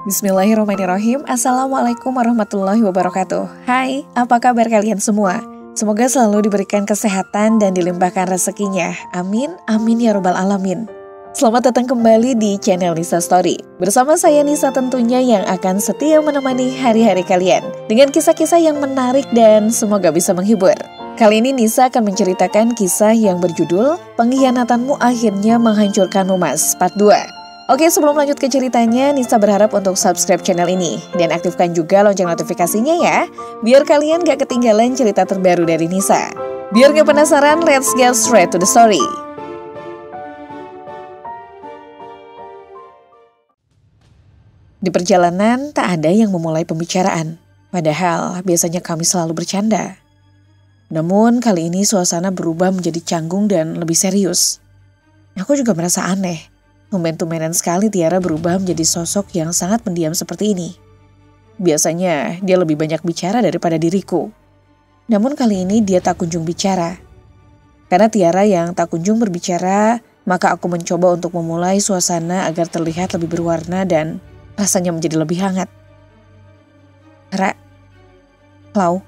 Bismillahirrahmanirrahim. Assalamualaikum warahmatullahi wabarakatuh. Hai, apa kabar kalian semua? Semoga selalu diberikan kesehatan dan dilimpahkan rezekinya. Amin, amin ya robbal alamin. Selamat datang kembali di channel Nisa Story. Bersama saya Nisa tentunya yang akan setia menemani hari-hari kalian dengan kisah-kisah yang menarik dan semoga bisa menghibur. Kali ini Nisa akan menceritakan kisah yang berjudul Pengkhianatanmu Akhirnya Menghancurkanmu Mas, Part 2. Oke, sebelum lanjut ke ceritanya, Nisa berharap untuk subscribe channel ini dan aktifkan juga lonceng notifikasinya ya, biar kalian gak ketinggalan cerita terbaru dari Nisa. Biar gak penasaran, let's get straight to the story. Di perjalanan, tak ada yang memulai pembicaraan, padahal biasanya kami selalu bercanda. Namun kali ini suasana berubah menjadi canggung dan lebih serius. Aku juga merasa aneh. Tumben-tumbenan sekali Tiara berubah menjadi sosok yang sangat pendiam seperti ini. Biasanya dia lebih banyak bicara daripada diriku. Namun kali ini dia tak kunjung bicara. Karena Tiara yang tak kunjung berbicara, maka aku mencoba untuk memulai suasana agar terlihat lebih berwarna dan rasanya menjadi lebih hangat. Lau,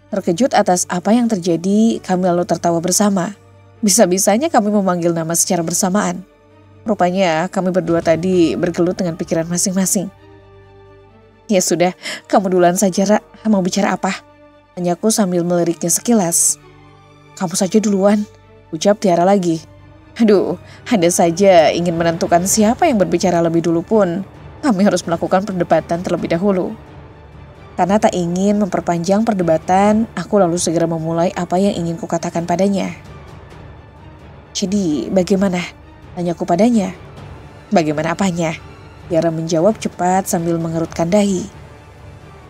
terkejut atas apa yang terjadi, kami lalu tertawa bersama. Bisa-bisanya kami memanggil nama secara bersamaan. Rupanya kami berdua tadi bergelut dengan pikiran masing-masing. Ya sudah, kamu duluan saja, Ra. Mau bicara apa? Tanyaku sambil meliriknya sekilas. Kamu saja duluan, ucap Tiara lagi. Aduh, ada saja ingin menentukan siapa yang berbicara lebih dulu pun, kami harus melakukan perdebatan terlebih dahulu. Karena tak ingin memperpanjang perdebatan, aku lalu segera memulai apa yang ingin kukatakan padanya. Jadi, bagaimana? Tanyaku padanya. Bagaimana apanya? Tiara menjawab cepat sambil mengerutkan dahi.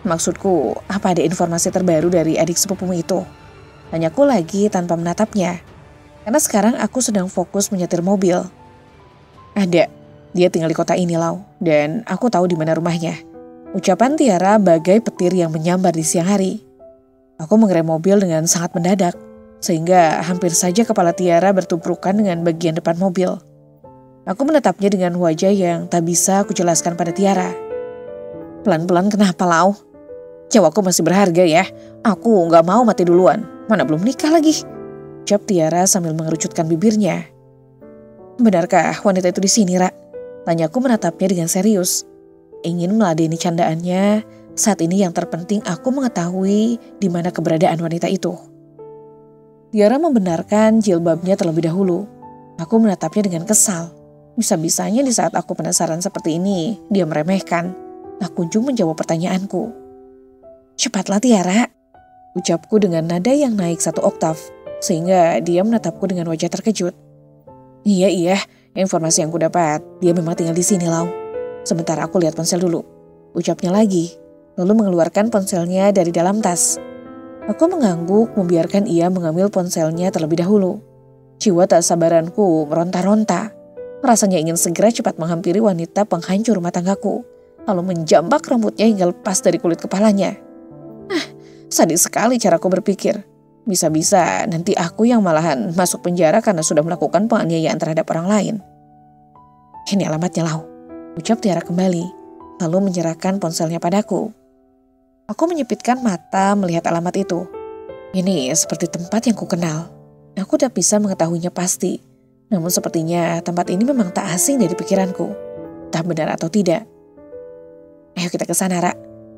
Maksudku, apa ada informasi terbaru dari adik sepupumu itu? Tanyaku lagi tanpa menatapnya. Karena sekarang aku sedang fokus menyetir mobil. Ada, dia tinggal di kota ini Lau, dan aku tahu di mana rumahnya. Ucapan Tiara bagai petir yang menyambar di siang hari. Aku mengerem mobil dengan sangat mendadak, sehingga hampir saja kepala Tiara bertumpukan dengan bagian depan mobil. Aku menatapnya dengan wajah yang tak bisa aku jelaskan pada Tiara. Pelan-pelan kenapa Lau? Jawabku masih berharga ya. Aku gak mau mati duluan. Mana belum nikah lagi. Ucap Tiara sambil mengerucutkan bibirnya. Benarkah wanita itu di sini, Ra? Tanyaku menatapnya dengan serius. Ingin meladeni candaannya, saat ini yang terpenting aku mengetahui di mana keberadaan wanita itu. Tiara membenarkan jilbabnya terlebih dahulu. Aku menatapnya dengan kesal. Bisa-bisanya di saat aku penasaran seperti ini, dia meremehkan. Tak kunjung menjawab pertanyaanku. Cepatlah Tiara, ucapku dengan nada yang naik 1 oktav, sehingga dia menatapku dengan wajah terkejut. Iya, informasi yang kudapat, dia memang tinggal di sini Lau. Sebentar aku lihat ponsel dulu, ucapnya lagi, lalu mengeluarkan ponselnya dari dalam tas. Aku mengangguk membiarkan ia mengambil ponselnya terlebih dahulu. Jiwa tak sabaranku meronta-ronta. Rasanya ingin segera cepat menghampiri wanita penghancur rumah tanggaku, lalu menjambak rambutnya hingga lepas dari kulit kepalanya. Sadis sekali caraku berpikir. Bisa-bisa nanti aku yang malahan masuk penjara karena sudah melakukan penganiayaan terhadap orang lain. Ini alamatnya Lau, ucap Tiara kembali, lalu menyerahkan ponselnya padaku. Aku menyipitkan mata melihat alamat itu. Ini seperti tempat yang kukenal. Aku tak bisa mengetahuinya pasti. Namun sepertinya tempat ini memang tak asing dari pikiranku. Entah benar atau tidak. Ayo kita ke sana, Ra.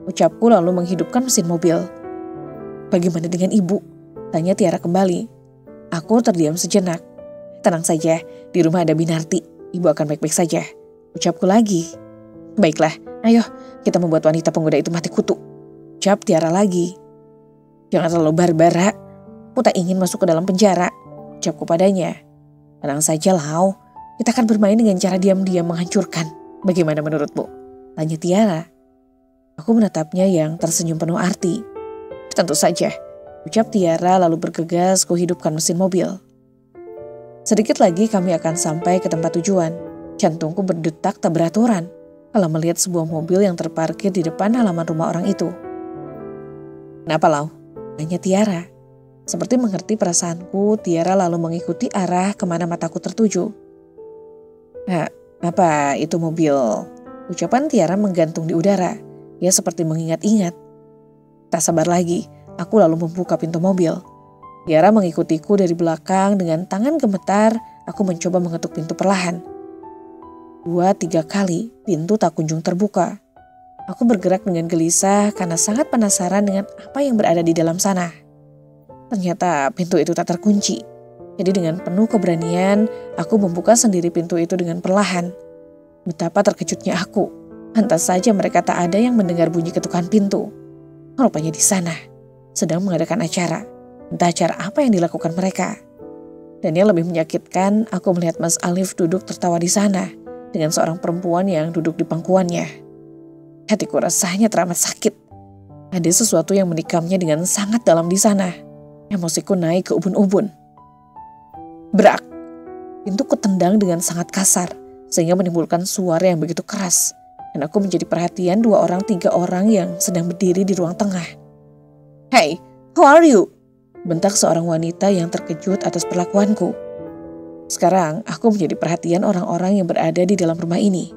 Ucapku lalu menghidupkan mesin mobil. Bagaimana dengan ibu? Tanya Tiara kembali. Aku terdiam sejenak. Tenang saja, di rumah ada Binarti. Ibu akan baik-baik saja. Ucapku lagi. Baiklah, ayo kita membuat wanita penggoda itu mati kutu. Ucap Tiara lagi. Jangan terlalu barbar, Ra. Aku tak ingin masuk ke dalam penjara. Ucapku padanya. Tenang saja Lau, kita akan bermain dengan cara diam-diam menghancurkan. Bagaimana menurutmu? Tanya Tiara. Aku menatapnya yang tersenyum penuh arti. Tentu saja, ucap Tiara lalu bergegas kuhidupkan mesin mobil. Sedikit lagi kami akan sampai ke tempat tujuan. Jantungku berdetak tak beraturan kalau melihat sebuah mobil yang terparkir di depan halaman rumah orang itu. Kenapa Lau? Tanya Tiara. Seperti mengerti perasaanku, Tiara lalu mengikuti arah kemana mataku tertuju. Nah, apa itu mobil? Ucapan Tiara menggantung di udara. Ia seperti mengingat-ingat. Tak sabar lagi, aku lalu membuka pintu mobil. Tiara mengikutiku dari belakang dengan tangan gemetar. Aku mencoba mengetuk pintu perlahan. 2-3 kali pintu tak kunjung terbuka. Aku bergerak dengan gelisah karena sangat penasaran dengan apa yang berada di dalam sana. Ternyata pintu itu tak terkunci. Jadi dengan penuh keberanian, aku membuka sendiri pintu itu dengan perlahan. Betapa terkejutnya aku. Pantas saja mereka tak ada yang mendengar bunyi ketukan pintu. Rupanya di sana sedang mengadakan acara. Entah acara apa yang dilakukan mereka. Dan yang lebih menyakitkan, aku melihat Mas Alif duduk tertawa di sana dengan seorang perempuan yang duduk di pangkuannya. Hatiku rasanya teramat sakit. Ada sesuatu yang menikamnya dengan sangat dalam di sana. Emosiku naik ke ubun-ubun. Brak! Pintu ketendang dengan sangat kasar sehingga menimbulkan suara yang begitu keras. Dan aku menjadi perhatian 2-3 orang yang sedang berdiri di ruang tengah. Hey, who are you? Bentak seorang wanita yang terkejut atas perlakuanku. Sekarang aku menjadi perhatian orang-orang yang berada di dalam rumah ini.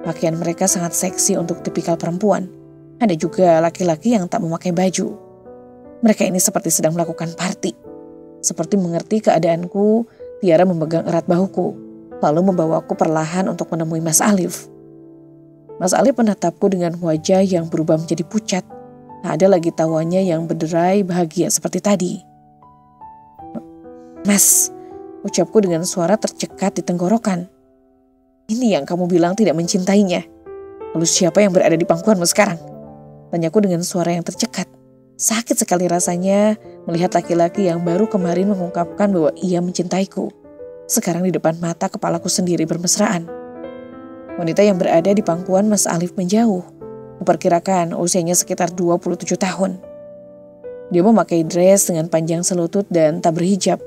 Pakaian mereka sangat seksi untuk tipikal perempuan. Ada juga laki-laki yang tak memakai baju. Mereka ini seperti sedang melakukan party. Seperti mengerti keadaanku, Tiara memegang erat bahuku, lalu membawaku perlahan untuk menemui Mas Alif. Mas Alif menatapku dengan wajah yang berubah menjadi pucat. Tak ada lagi tawanya yang berderai bahagia seperti tadi. Mas, ucapku dengan suara tercekat di tenggorokan. Ini yang kamu bilang tidak mencintainya. Lalu siapa yang berada di pangkuanmu sekarang? Tanyaku dengan suara yang tercekat. Sakit sekali rasanya melihat laki-laki yang baru kemarin mengungkapkan bahwa ia mencintaiku. Sekarang di depan mata kepalaku sendiri bermesraan. Wanita yang berada di pangkuan Mas Alif menjauh. Memperkirakan usianya sekitar 27 tahun. Dia memakai dress dengan panjang selutut dan tak berhijab.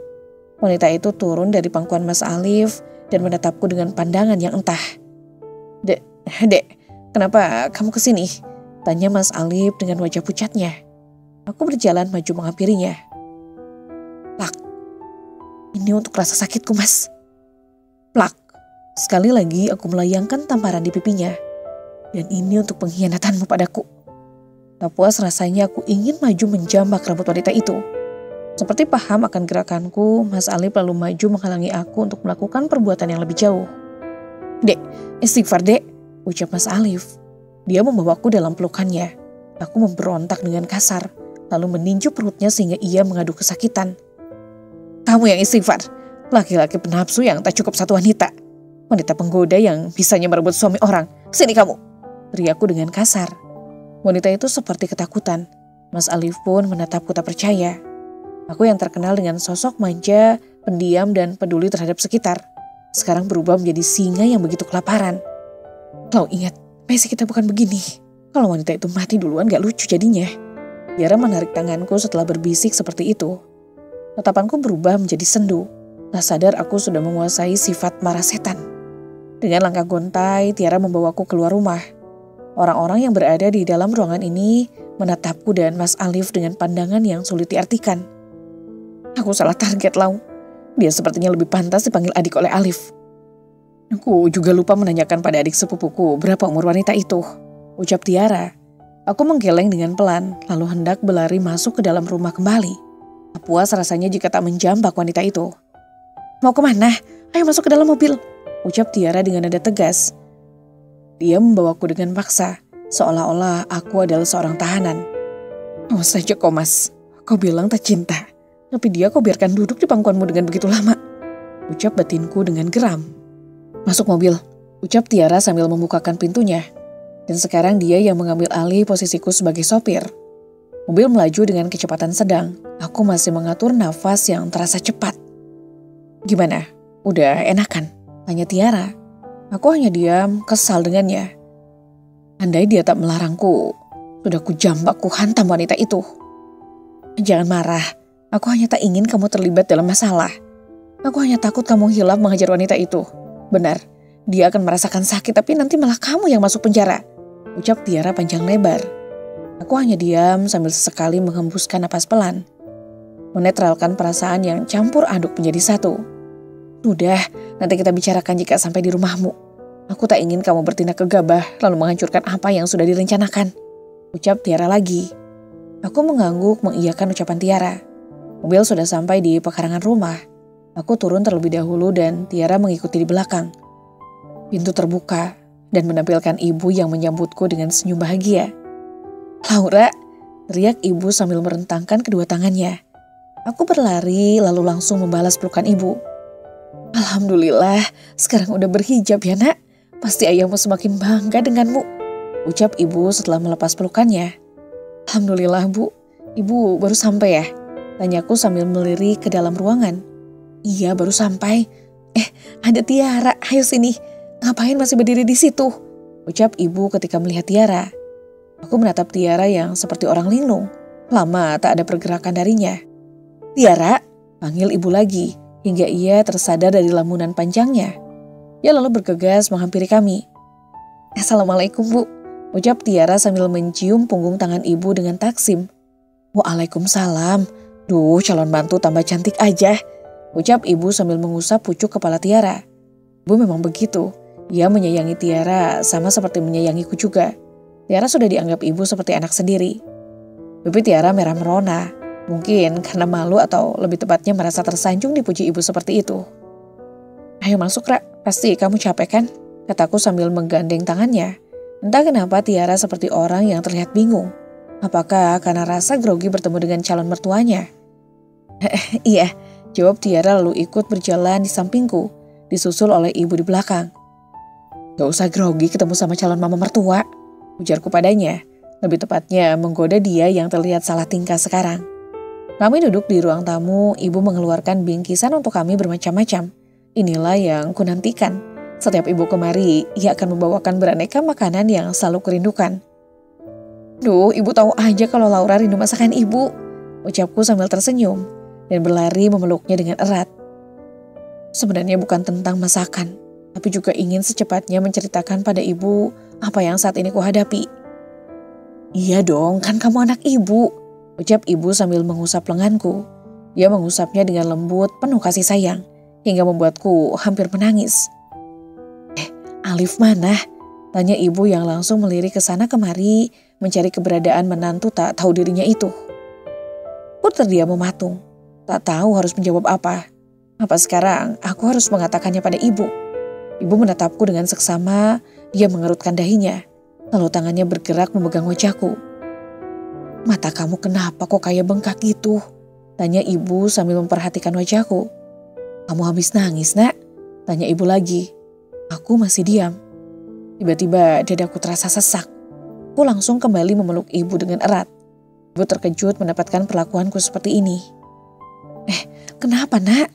Wanita itu turun dari pangkuan Mas Alif dan menatapku dengan pandangan yang entah. Dek, kenapa kamu kesini? Tanya Mas Alif dengan wajah pucatnya. Aku berjalan maju menghampirinya. Plak, ini untuk rasa sakitku, Mas. Plak, sekali lagi aku melayangkan tamparan di pipinya. Dan ini untuk pengkhianatanmu padaku. Tak puas rasanya aku ingin maju menjambak rambut wanita itu. Seperti paham akan gerakanku, Mas Alif lalu maju menghalangi aku untuk melakukan perbuatan yang lebih jauh. Dek, istighfar dek, ucap Mas Alif. Dia membawaku dalam pelukannya. Aku memberontak dengan kasar, lalu meninju perutnya sehingga ia mengadu kesakitan. Kamu yang istighfar, laki-laki penafsu yang tak cukup satu wanita. Wanita penggoda yang bisanya merebut suami orang. Sini kamu, teriakku dengan kasar. Wanita itu seperti ketakutan. Mas Alif pun menatapku tak percaya. Aku yang terkenal dengan sosok manja, pendiam dan peduli terhadap sekitar. Sekarang berubah menjadi singa yang begitu kelaparan. Kau ingat, basic kita bukan begini. Kalau wanita itu mati duluan gak lucu jadinya. Tiara menarik tanganku setelah berbisik seperti itu. Tatapanku berubah menjadi sendu. Tak sadar aku sudah menguasai sifat marah setan. Dengan langkah gontai, Tiara membawaku keluar rumah. Orang-orang yang berada di dalam ruangan ini menatapku dan Mas Alif dengan pandangan yang sulit diartikan. Aku salah target, Lau. Dia sepertinya lebih pantas dipanggil adik oleh Alif. Aku juga lupa menanyakan pada adik sepupuku berapa umur wanita itu, ucap Tiara. Aku menggeleng dengan pelan, lalu hendak berlari masuk ke dalam rumah kembali. Tak puas rasanya jika tak menjambak wanita itu. Mau kemana? Ayo masuk ke dalam mobil, ucap Tiara dengan nada tegas. Dia membawaku dengan paksa, seolah-olah aku adalah seorang tahanan. Oh saja kau Mas, kau bilang tak cinta, tapi dia kau biarkan duduk di pangkuanmu dengan begitu lama, ucap batinku dengan geram. Masuk mobil, ucap Tiara sambil membukakan pintunya. Dan sekarang dia yang mengambil alih posisiku sebagai sopir. Mobil melaju dengan kecepatan sedang. Aku masih mengatur nafas yang terasa cepat. Gimana? Udah enakan? Tanya Tiara. Aku hanya diam, kesal dengannya. Andai dia tak melarangku, sudah kujambak, kuhantam wanita itu. Jangan marah, aku hanya tak ingin kamu terlibat dalam masalah. Aku hanya takut kamu hilaf menghajar wanita itu. Benar, dia akan merasakan sakit tapi nanti malah kamu yang masuk penjara, ucap Tiara panjang lebar. Aku hanya diam sambil sesekali menghembuskan napas pelan. Menetralkan perasaan yang campur aduk menjadi satu. Sudah, nanti kita bicarakan jika sampai di rumahmu. Aku tak ingin kamu bertindak gegabah lalu menghancurkan apa yang sudah direncanakan. Ucap Tiara lagi. Aku mengangguk mengiyakan ucapan Tiara. Mobil sudah sampai di pekarangan rumah. Aku turun terlebih dahulu dan Tiara mengikuti di belakang. Pintu terbuka dan menampilkan ibu yang menyambutku dengan senyum bahagia. Laura, teriak ibu sambil merentangkan kedua tangannya. Aku berlari lalu langsung membalas pelukan ibu. Alhamdulillah, sekarang udah berhijab ya nak. Pasti ayahmu semakin bangga denganmu. Ucap ibu setelah melepas pelukannya. Alhamdulillah bu, ibu baru sampai ya? Tanyaku sambil melirik ke dalam ruangan. Iya baru sampai. Ada Tiara, ayo sini. Ngapain masih berdiri di situ? Ucap ibu ketika melihat Tiara. Aku menatap Tiara yang seperti orang linglung. Lama tak ada pergerakan darinya. Tiara, panggil ibu lagi hingga ia tersadar dari lamunan panjangnya. Ia lalu bergegas menghampiri kami. Assalamualaikum bu, ucap Tiara sambil mencium punggung tangan ibu dengan taksim. Waalaikumsalam. Duh, calon mantu tambah cantik aja. Ucap ibu sambil mengusap pucuk kepala Tiara. Ibu memang begitu. Ia menyayangi Tiara sama seperti menyayangiku juga. Tiara sudah dianggap ibu seperti anak sendiri. Pipi Tiara merah merona. Mungkin karena malu atau lebih tepatnya merasa tersanjung dipuji ibu seperti itu. Ayo masuk Ra, pasti kamu capek kan? Kataku sambil menggandeng tangannya. Entah kenapa Tiara seperti orang yang terlihat bingung. Apakah karena rasa grogi bertemu dengan calon mertuanya? Iya, jawab Tiara lalu ikut berjalan di sampingku, disusul oleh ibu di belakang. Gak usah grogi ketemu sama calon mama mertua, ujarku padanya. Lebih tepatnya menggoda dia yang terlihat salah tingkah sekarang. Kami duduk di ruang tamu, ibu mengeluarkan bingkisan untuk kami bermacam-macam. Inilah yang kunantikan. Setiap ibu kemari, ia akan membawakan beraneka makanan yang selalu kurindukan. Duh, ibu tahu aja kalau Laura rindu masakan ibu, ucapku sambil tersenyum dan berlari memeluknya dengan erat. Sebenarnya bukan tentang masakan, tapi juga ingin secepatnya menceritakan pada ibu apa yang saat ini kuhadapi. Iya dong, kan kamu anak ibu, ucap ibu sambil mengusap lenganku. Dia mengusapnya dengan lembut, penuh kasih sayang, hingga membuatku hampir menangis. Alif mana? Tanya ibu yang langsung melirik ke sana kemari, mencari keberadaan menantu tak tahu dirinya itu. Aku terdiam mematung, tak tahu harus menjawab apa. Apa sekarang aku harus mengatakannya pada ibu? Ibu menatapku dengan seksama, dia mengerutkan dahinya, lalu tangannya bergerak memegang wajahku. Mata kamu kenapa kok kayak bengkak gitu? Tanya ibu sambil memperhatikan wajahku. Kamu habis nangis nak? Tanya ibu lagi. Aku masih diam. Tiba-tiba dadaku terasa sesak. Aku langsung kembali memeluk ibu dengan erat. Ibu terkejut mendapatkan perlakuanku seperti ini. Kenapa nak?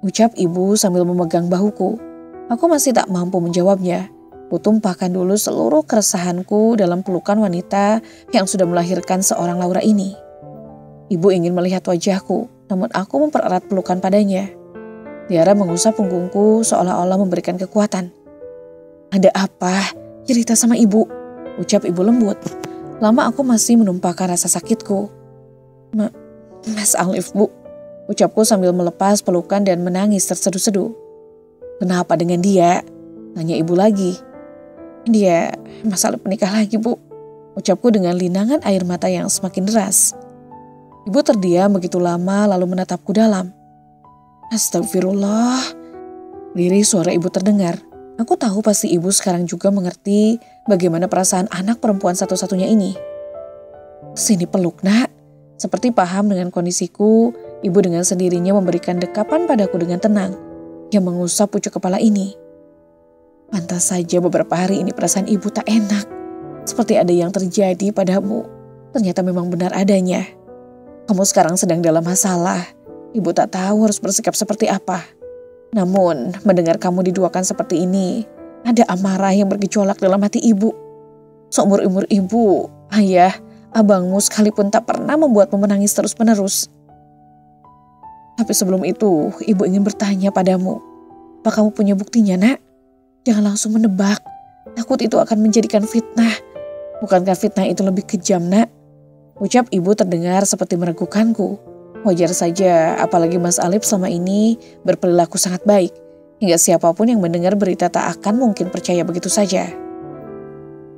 Ucap ibu sambil memegang bahuku. Aku masih tak mampu menjawabnya. Kutumpahkan dulu seluruh keresahanku dalam pelukan wanita yang sudah melahirkan seorang Laura ini. Ibu ingin melihat wajahku, namun aku mempererat pelukan padanya. Tiara mengusap punggungku seolah-olah memberikan kekuatan. Ada apa? Cerita sama ibu, ucap ibu lembut. Lama aku masih menumpahkan rasa sakitku. Mas Alif bu, ucapku sambil melepas pelukan dan menangis terseduh-seduh. Kenapa dengan dia? Tanya ibu lagi. Dia Mas Alif menikah lagi bu, ucapku dengan linangan air mata yang semakin deras. Ibu terdiam begitu lama lalu menatapku dalam. Astagfirullah. Lirih suara ibu terdengar. Aku tahu pasti ibu sekarang juga mengerti bagaimana perasaan anak perempuan satu-satunya ini. Sini peluk nak. Seperti paham dengan kondisiku, ibu dengan sendirinya memberikan dekapan padaku dengan tenang. Yang mengusap pucuk kepala ini. Pantas saja beberapa hari ini perasaan ibu tak enak. Seperti ada yang terjadi padamu. Ternyata memang benar adanya. Kamu sekarang sedang dalam masalah. Ibu tak tahu harus bersikap seperti apa. Namun, mendengar kamu diduakan seperti ini, ada amarah yang bergejolak dalam hati ibu. Seumur-umur ibu, ayah, abangmu sekalipun tak pernah membuatmu menangis terus-menerus. Tapi sebelum itu, ibu ingin bertanya padamu. Apa kamu punya buktinya, nak? Jangan langsung menebak. Takut itu akan menjadikan fitnah. Bukankah fitnah itu lebih kejam, nak? Ucap ibu terdengar seperti meragukanku. Wajar saja, apalagi Mas Alif selama ini berperilaku sangat baik. hingga siapapun yang mendengar berita tak akan mungkin percaya begitu saja.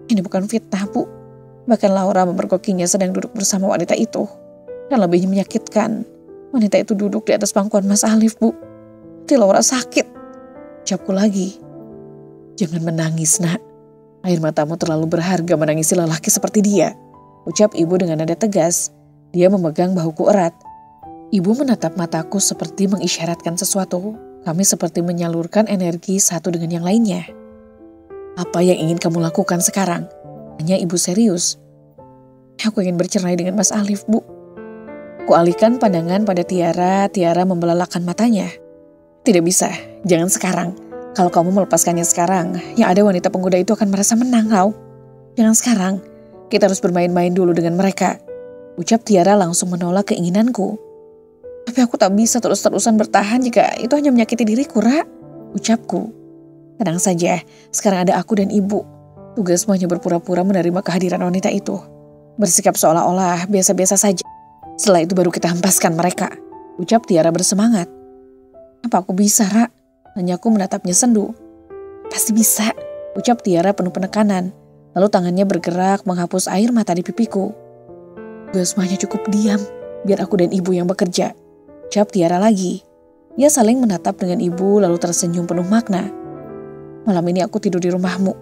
Ini bukan fitnah, Bu. Bahkan Laura memergokinya sedang duduk bersama wanita itu. Dan lebih menyakitkan, wanita itu duduk di atas pangkuan Mas Alif, Bu. Hati Laura sakit. Ucapku lagi. Jangan menangis, nak. Air matamu terlalu berharga menangisi lelaki seperti dia. Ucap ibu dengan nada tegas. Dia memegang bahuku erat. Ibu menatap mataku seperti mengisyaratkan sesuatu. Kami seperti menyalurkan energi satu dengan yang lainnya. Apa yang ingin kamu lakukan sekarang? Tanya ibu serius. Aku ingin bercerai dengan Mas Alif, Bu. Kualihkan pandangan pada Tiara. Tiara membelalakan matanya. Tidak bisa, jangan sekarang. Kalau kamu melepaskannya sekarang, yang ada wanita pemuda itu akan merasa menang, Lau. Jangan sekarang, kita harus bermain-main dulu dengan mereka. Ucap Tiara langsung menolak keinginanku. Tapi aku tak bisa terus-terusan bertahan jika itu hanya menyakiti diriku, Ra. Ucapku. Tenang saja, sekarang ada aku dan ibu. Tugasmu hanya berpura-pura menerima kehadiran wanita itu. Bersikap seolah-olah biasa-biasa saja. Setelah itu baru kita hempaskan mereka. Ucap Tiara bersemangat. Apa aku bisa, Ra? Tanyaku menatapnya sendu. Pasti bisa, ucap Tiara penuh penekanan. Lalu tangannya bergerak menghapus air mata di pipiku. Semuanya cukup diam, biar aku dan ibu yang bekerja. Ucap Tiara lagi. Ia saling menatap dengan ibu lalu tersenyum penuh makna. Malam ini aku tidur di rumahmu.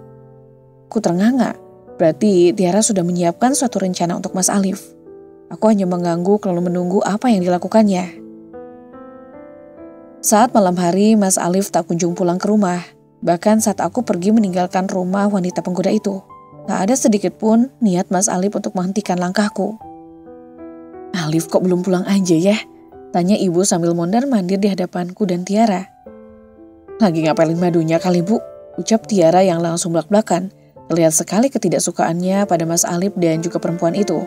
Aku ternganga, berarti Tiara sudah menyiapkan suatu rencana untuk Mas Alif. Aku hanya mengangguk lalu menunggu apa yang dilakukannya. Saat malam hari, Mas Alif tak kunjung pulang ke rumah. Bahkan saat aku pergi meninggalkan rumah wanita penggoda itu, tak ada sedikit pun niat Mas Alif untuk menghentikan langkahku. Alif kok belum pulang aja ya? Tanya ibu sambil mondar-mandir di hadapanku dan Tiara. Lagi ngapelin madunya kali, Bu? Ucap Tiara yang langsung belak-belakan. Terlihat sekali ketidaksukaannya pada Mas Alif dan juga perempuan itu.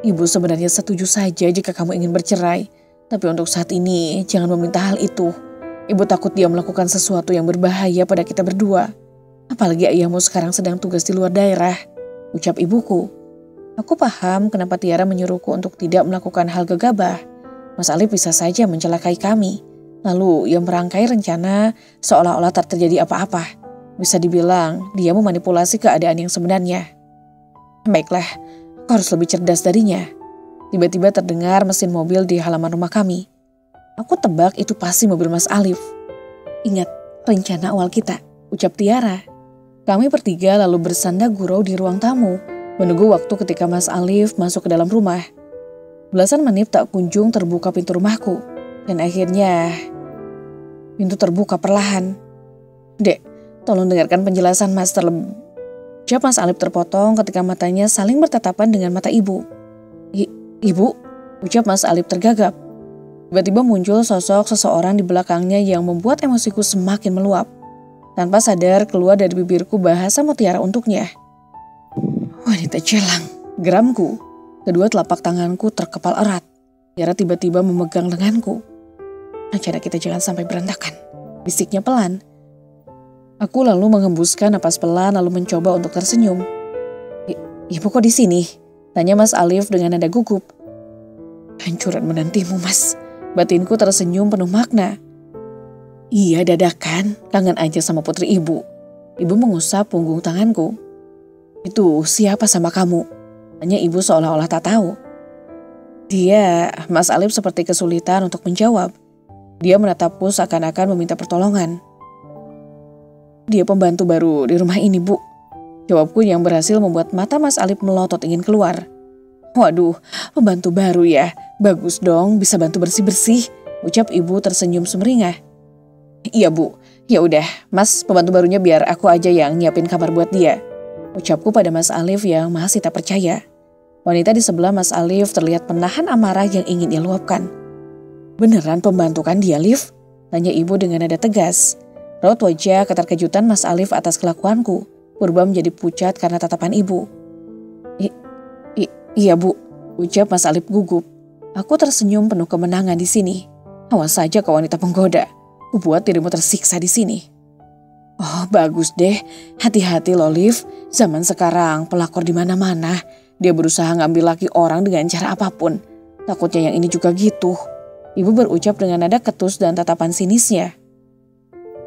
Ibu sebenarnya setuju saja jika kamu ingin bercerai. Tapi untuk saat ini, jangan meminta hal itu. Ibu takut dia melakukan sesuatu yang berbahaya pada kita berdua. Apalagi ayahmu sekarang sedang tugas di luar daerah. Ucap ibuku. Aku paham kenapa Tiara menyuruhku untuk tidak melakukan hal gegabah. Mas Alif bisa saja mencelakai kami. Lalu ia merangkai rencana seolah-olah tak terjadi apa-apa. Bisa dibilang dia memanipulasi keadaan yang sebenarnya. Baiklah, aku harus lebih cerdas darinya. Tiba-tiba terdengar mesin mobil di halaman rumah kami. Aku tebak itu pasti mobil Mas Alif. Ingat rencana awal kita, ucap Tiara. Kami bertiga lalu bersanda gurau di ruang tamu, menunggu waktu ketika Mas Alif masuk ke dalam rumah. Belasan menit tak kunjung terbuka pintu rumahku. Dan akhirnya pintu terbuka perlahan. Dek, tolong dengarkan penjelasan Mas terlebih. Ucap Mas Alif terpotong ketika matanya saling bertatapan dengan mata ibu. Ibu, ucap Mas Alif tergagap. Tiba-tiba muncul sosok seseorang di belakangnya yang membuat emosiku semakin meluap. Tanpa sadar keluar dari bibirku bahasa mutiara untuknya. Wanita celang, geramku. Kedua telapak tanganku terkepal erat. Tiara tiba-tiba memegang lenganku. Rencana kita jangan sampai berantakan, bisiknya pelan. Aku lalu menghembuskan napas pelan lalu mencoba untuk tersenyum. Ibu kok di sini? Tanya Mas Alif dengan nada gugup. Hancuran menantimu, Mas. Batinku tersenyum penuh makna. Iya dadakan, kangen aja sama putri ibu. Ibu mengusap punggung tanganku. Itu siapa sama kamu? Tanya ibu seolah-olah tak tahu. Dia, Mas Alif seperti kesulitan untuk menjawab. Dia menatapku seakan-akan meminta pertolongan. Dia pembantu baru di rumah ini, Bu. Jawabku yang berhasil membuat mata Mas Alif melotot ingin keluar. Waduh, pembantu baru ya. Bagus dong, bisa bantu bersih-bersih. Ucap ibu tersenyum sumringah. Iya, Bu. Ya udah, Mas pembantu barunya biar aku aja yang nyiapin kamar buat dia. Ucapku pada Mas Alif yang masih tak percaya. Wanita di sebelah Mas Alif terlihat menahan amarah yang ingin ia luapkan. Beneran pembantu kan dia, Alif? Tanya ibu dengan nada tegas. Raut wajah keterkejutan Mas Alif atas kelakuanku berubah menjadi pucat karena tatapan ibu. Iya, Bu, ucap Mas Alif gugup. Aku tersenyum penuh kemenangan di sini. Awas saja kau wanita penggoda. Kubuat dirimu tersiksa di sini. Oh, bagus deh. Hati-hati loh, Liv. Zaman sekarang pelakor di mana-mana. Dia berusaha ngambil laki orang dengan cara apapun. Takutnya yang ini juga gitu. Ibu berucap dengan nada ketus dan tatapan sinisnya.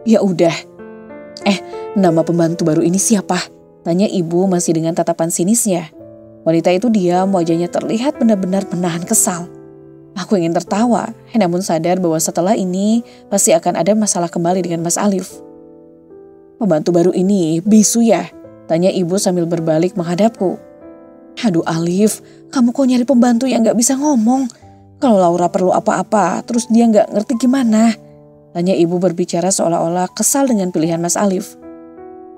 Ya udah. Nama pembantu baru ini siapa? Tanya ibu masih dengan tatapan sinisnya. Wanita itu diam, wajahnya terlihat benar-benar menahan kesal. Aku ingin tertawa, namun sadar bahwa setelah ini pasti akan ada masalah kembali dengan Mas Alif. Pembantu baru ini bisu ya? Tanya ibu sambil berbalik menghadapku. Aduh Alif, kamu kok nyari pembantu yang gak bisa ngomong? Kalau Laura perlu apa-apa, terus dia gak ngerti gimana? Tanya ibu berbicara seolah-olah kesal dengan pilihan Mas Alif.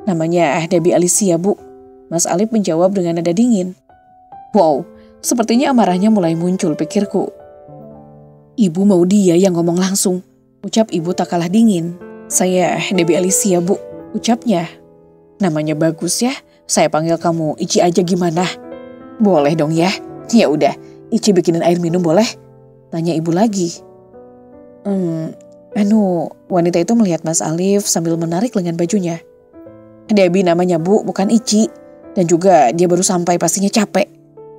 Namanya Debbie Alicia, Bu. Mas Alif menjawab dengan nada dingin. Wow, sepertinya amarahnya mulai muncul, pikirku. Ibu mau dia yang ngomong langsung, ucap ibu tak kalah dingin. Saya Debbie Alicia, Bu, ucapnya. Namanya bagus ya, saya panggil kamu Ici aja gimana? Boleh dong ya. Ya udah, Ici bikinin air minum boleh? Tanya ibu lagi. Wanita itu melihat Mas Alif sambil menarik lengan bajunya. Debbie namanya Bu, bukan Ici. Dan juga dia baru sampai pastinya capek,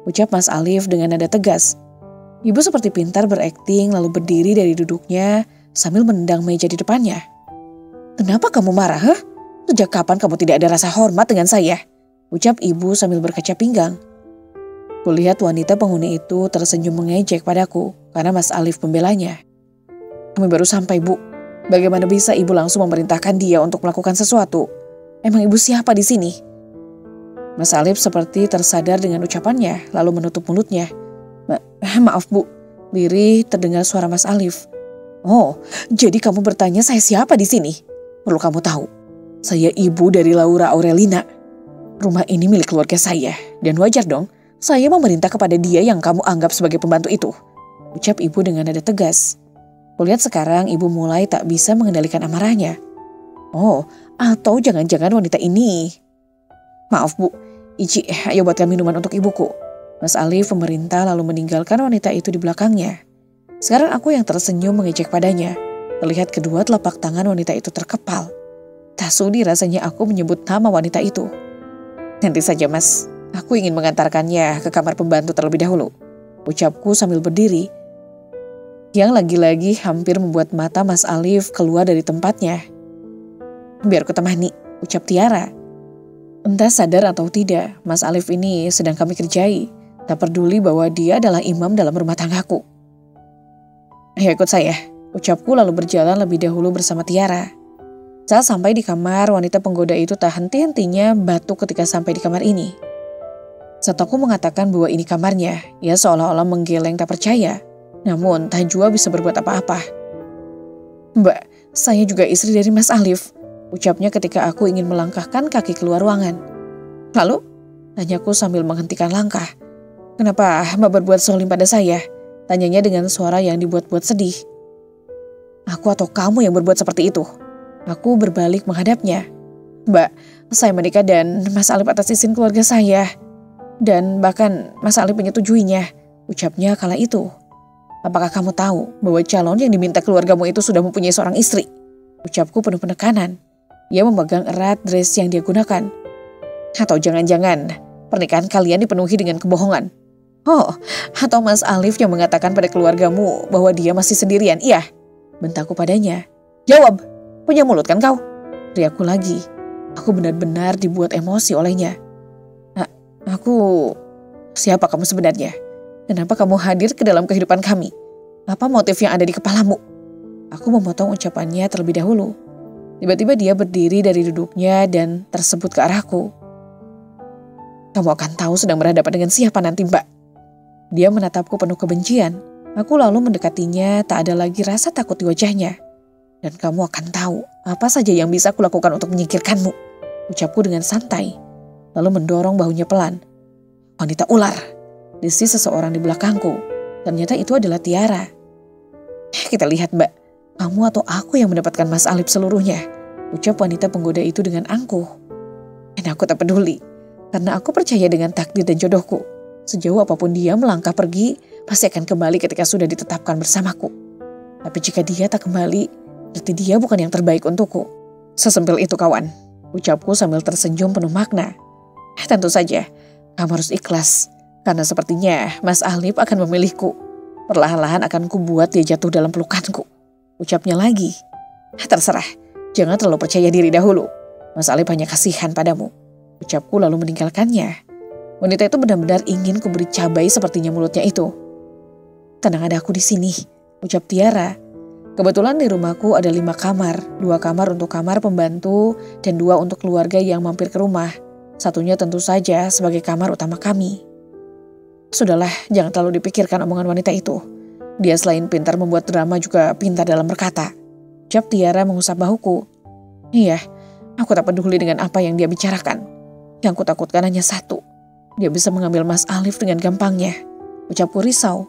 ucap Mas Alif dengan nada tegas. Ibu seperti pintar berakting lalu berdiri dari duduknya sambil menendang meja di depannya. Kenapa kamu marah, huh? Sejak kapan kamu tidak ada rasa hormat dengan saya? Ucap ibu sambil berkaca pinggang. Kulihat wanita penghuni itu tersenyum mengejek padaku karena Mas Alif pembelanya. Kami baru sampai, Bu. Bagaimana bisa ibu langsung memerintahkan dia untuk melakukan sesuatu? Emang ibu siapa di sini? Mas Alif seperti tersadar dengan ucapannya, lalu menutup mulutnya. Maaf Bu, lirih terdengar suara Mas Alif. Oh, jadi kamu bertanya saya siapa di sini? Perlu kamu tahu, saya ibu dari Laura Aurelina. Rumah ini milik keluarga saya, dan wajar dong, saya memerintah kepada dia yang kamu anggap sebagai pembantu itu. Ucap ibu dengan nada tegas. Kulihat sekarang ibu mulai tak bisa mengendalikan amarahnya. Oh, atau jangan-jangan wanita ini. Maaf Bu, Ici, ayo buatkan minuman untuk ibuku. Mas Alif pemerintah lalu meninggalkan wanita itu di belakangnya. Sekarang aku yang tersenyum mengejek padanya. Terlihat kedua telapak tangan wanita itu terkepal. Tak sudi rasanya aku menyebut nama wanita itu. Nanti saja Mas, aku ingin mengantarkannya ke kamar pembantu terlebih dahulu. Ucapku sambil berdiri. Yang lagi-lagi hampir membuat mata Mas Alif keluar dari tempatnya. Biar ku temani, ucap Tiara. Entah sadar atau tidak, Mas Alif ini sedang kami kerjai. Tak peduli bahwa dia adalah imam dalam rumah tanggaku. Ayo ikut saya, ucapku lalu berjalan lebih dahulu bersama Tiara. Saat sampai di kamar, wanita penggoda itu tak henti-hentinya batuk ketika sampai di kamar ini. Saat aku mengatakan bahwa ini kamarnya, ia seolah-olah menggeleng tak percaya. Namun Tajwa bisa berbuat apa-apa. Mbak, saya juga istri dari Mas Alif, ucapnya ketika aku ingin melangkahkan kaki keluar ruangan. Lalu, tanyaku sambil menghentikan langkah. Kenapa Mbak berbuat zalim pada saya? Tanyanya dengan suara yang dibuat-buat sedih. Aku atau kamu yang berbuat seperti itu? Aku berbalik menghadapnya. Mbak, saya menikah dan Mas Alif atas izin keluarga saya. Dan bahkan Mas Alif menyetujuinya, ucapnya kala itu. Apakah kamu tahu bahwa calon yang diminta keluargamu itu sudah mempunyai seorang istri? Ucapku penuh penekanan. Ia memegang erat dress yang dia gunakan. Atau jangan-jangan pernikahan kalian dipenuhi dengan kebohongan? Oh, atau Mas Alif yang mengatakan pada keluargamu bahwa dia masih sendirian, iya? Bentakku padanya. Jawab, punya mulut kan kau? Teriakku lagi. Aku benar-benar dibuat emosi olehnya. Aku... Siapa kamu sebenarnya? Kenapa kamu hadir ke dalam kehidupan kami? Apa motif yang ada di kepalamu? Aku memotong ucapannya terlebih dahulu. Tiba-tiba dia berdiri dari duduknya dan tersebut ke arahku. Kamu akan tahu sedang berhadapan dengan siapa nanti, Mbak. Dia menatapku penuh kebencian. Aku lalu mendekatinya, tak ada lagi rasa takut di wajahnya. Dan kamu akan tahu apa saja yang bisa kulakukan untuk menyingkirkanmu. Ucapku dengan santai, lalu mendorong bahunya pelan. Wanita ular, desis seseorang di belakangku. Ternyata itu adalah Tiara. Kita lihat Mbak, kamu atau aku yang mendapatkan Mas Alif seluruhnya. Ucap wanita penggoda itu dengan angkuh. Dan aku tak peduli, karena aku percaya dengan takdir dan jodohku. Sejauh apapun dia melangkah pergi, pasti akan kembali ketika sudah ditetapkan bersamaku. Tapi jika dia tak kembali, berarti dia bukan yang terbaik untukku. Sesempil itu kawan, ucapku sambil tersenyum penuh makna. Tentu saja, kamu harus ikhlas, karena sepertinya Mas Alif akan memilihku. Perlahan-lahan akan kubuat dia jatuh dalam pelukanku. Ucapnya lagi. Terserah, Jangan terlalu percaya diri dahulu. Mas Alif hanya kasihan padamu. Ucapku lalu meninggalkannya. Wanita itu benar-benar ingin kuberi cabai sepertinya mulutnya itu. Tenang, ada aku di sini, ucap Tiara. Kebetulan di rumahku ada 5 kamar, 2 kamar untuk kamar pembantu dan 2 untuk keluarga yang mampir ke rumah. Satunya tentu saja sebagai kamar utama kami. Sudahlah, jangan terlalu dipikirkan omongan wanita itu. Dia selain pintar membuat drama juga pintar dalam berkata. Ucap Tiara mengusap bahuku. Iya, aku tak peduli dengan apa yang dia bicarakan. Yang kutakutkan hanya satu. Dia bisa mengambil Mas Alif dengan gampangnya. Ucapku risau.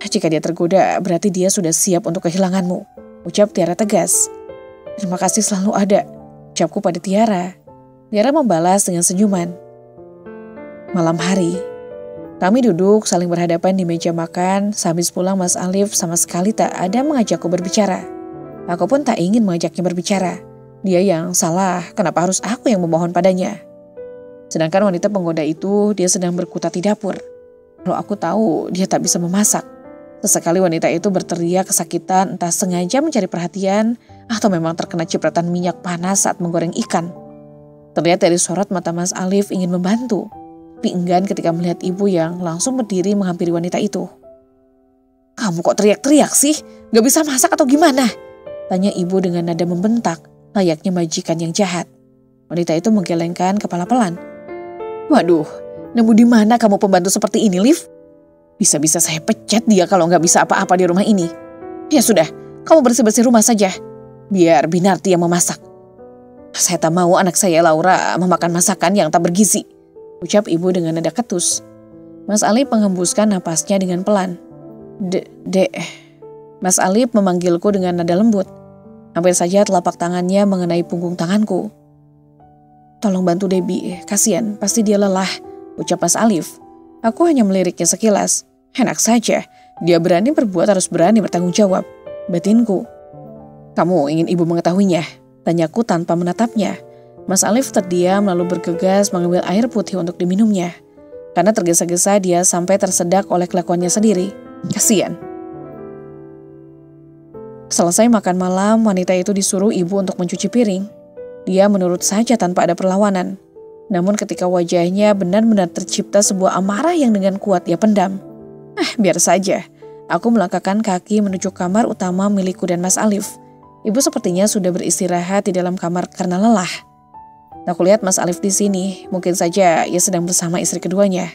Jika dia tergoda, berarti dia sudah siap untuk kehilanganmu. Ucap Tiara tegas. Terima kasih selalu ada. Ucapku pada Tiara. Tiara membalas dengan senyuman. Malam hari. Kami duduk saling berhadapan di meja makan. Sehabis pulang Mas Alif sama sekali tak ada mengajakku berbicara. Aku pun tak ingin mengajaknya berbicara. Dia yang salah, kenapa harus aku yang memohon padanya? Sedangkan wanita penggoda itu dia sedang berkutat di dapur. Kalau aku tahu dia tak bisa memasak. Sesekali wanita itu berteriak kesakitan entah sengaja mencari perhatian atau memang terkena cipratan minyak panas saat menggoreng ikan. Terlihat dari sorot mata Mas Alif ingin membantu. Tapi enggan ketika melihat ibu yang langsung berdiri menghampiri wanita itu. Kamu kok teriak-teriak sih? Gak bisa masak atau gimana? Tanya ibu dengan nada membentak, layaknya majikan yang jahat. Wanita itu menggelengkan kepala pelan. Waduh, nemu di mana kamu pembantu seperti ini, Liv? Bisa-bisa saya pecat dia kalau gak bisa apa-apa di rumah ini. Ya sudah, kamu bersih-bersih rumah saja. Biar Binarti yang memasak. Saya tak mau anak saya Laura memakan masakan yang tak bergizi. Ucap ibu dengan nada ketus. Mas Alif menghembuskan napasnya dengan pelan. Dek. Mas Alif memanggilku dengan nada lembut. Hampir saja telapak tangannya mengenai punggung tanganku. Tolong bantu Debbie, kasihan, pasti dia lelah. Ucap Mas Alif. Aku hanya meliriknya sekilas. Enak saja, dia berani berbuat harus berani bertanggung jawab. Batinku. Kamu ingin ibu mengetahuinya? Tanyaku tanpa menatapnya. Mas Alif terdiam lalu bergegas mengambil air putih untuk diminumnya. Karena tergesa-gesa dia sampai tersedak oleh kelakuannya sendiri. Kasian. Selesai makan malam, wanita itu disuruh ibu untuk mencuci piring. Dia menurut saja tanpa ada perlawanan. Namun ketika wajahnya benar-benar tercipta sebuah amarah yang dengan kuat ia pendam. Biar saja. Aku melangkahkan kaki menuju kamar utama milikku dan Mas Alif. Ibu sepertinya sudah beristirahat di dalam kamar karena lelah. Aku lihat Mas Alif di sini, mungkin saja ia sedang bersama istri keduanya.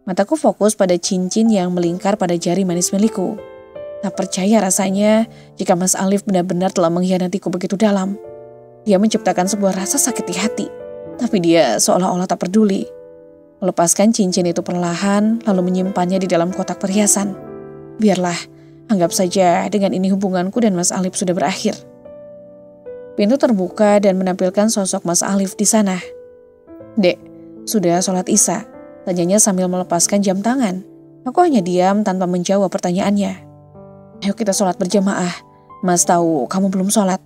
Mataku fokus pada cincin yang melingkar pada jari manis milikku. Tak percaya rasanya jika Mas Alif benar-benar telah mengkhianatiku begitu dalam. Dia menciptakan sebuah rasa sakit di hati, tapi dia seolah-olah tak peduli. Melepaskan cincin itu perlahan, lalu menyimpannya di dalam kotak perhiasan. Biarlah, anggap saja dengan ini hubunganku dan Mas Alif sudah berakhir. Pintu terbuka dan menampilkan sosok Mas Alif di sana. Dek, sudah sholat Isya? Tanyanya sambil melepaskan jam tangan. Aku hanya diam tanpa menjawab pertanyaannya. Ayo kita sholat berjamaah. Mas tahu kamu belum sholat.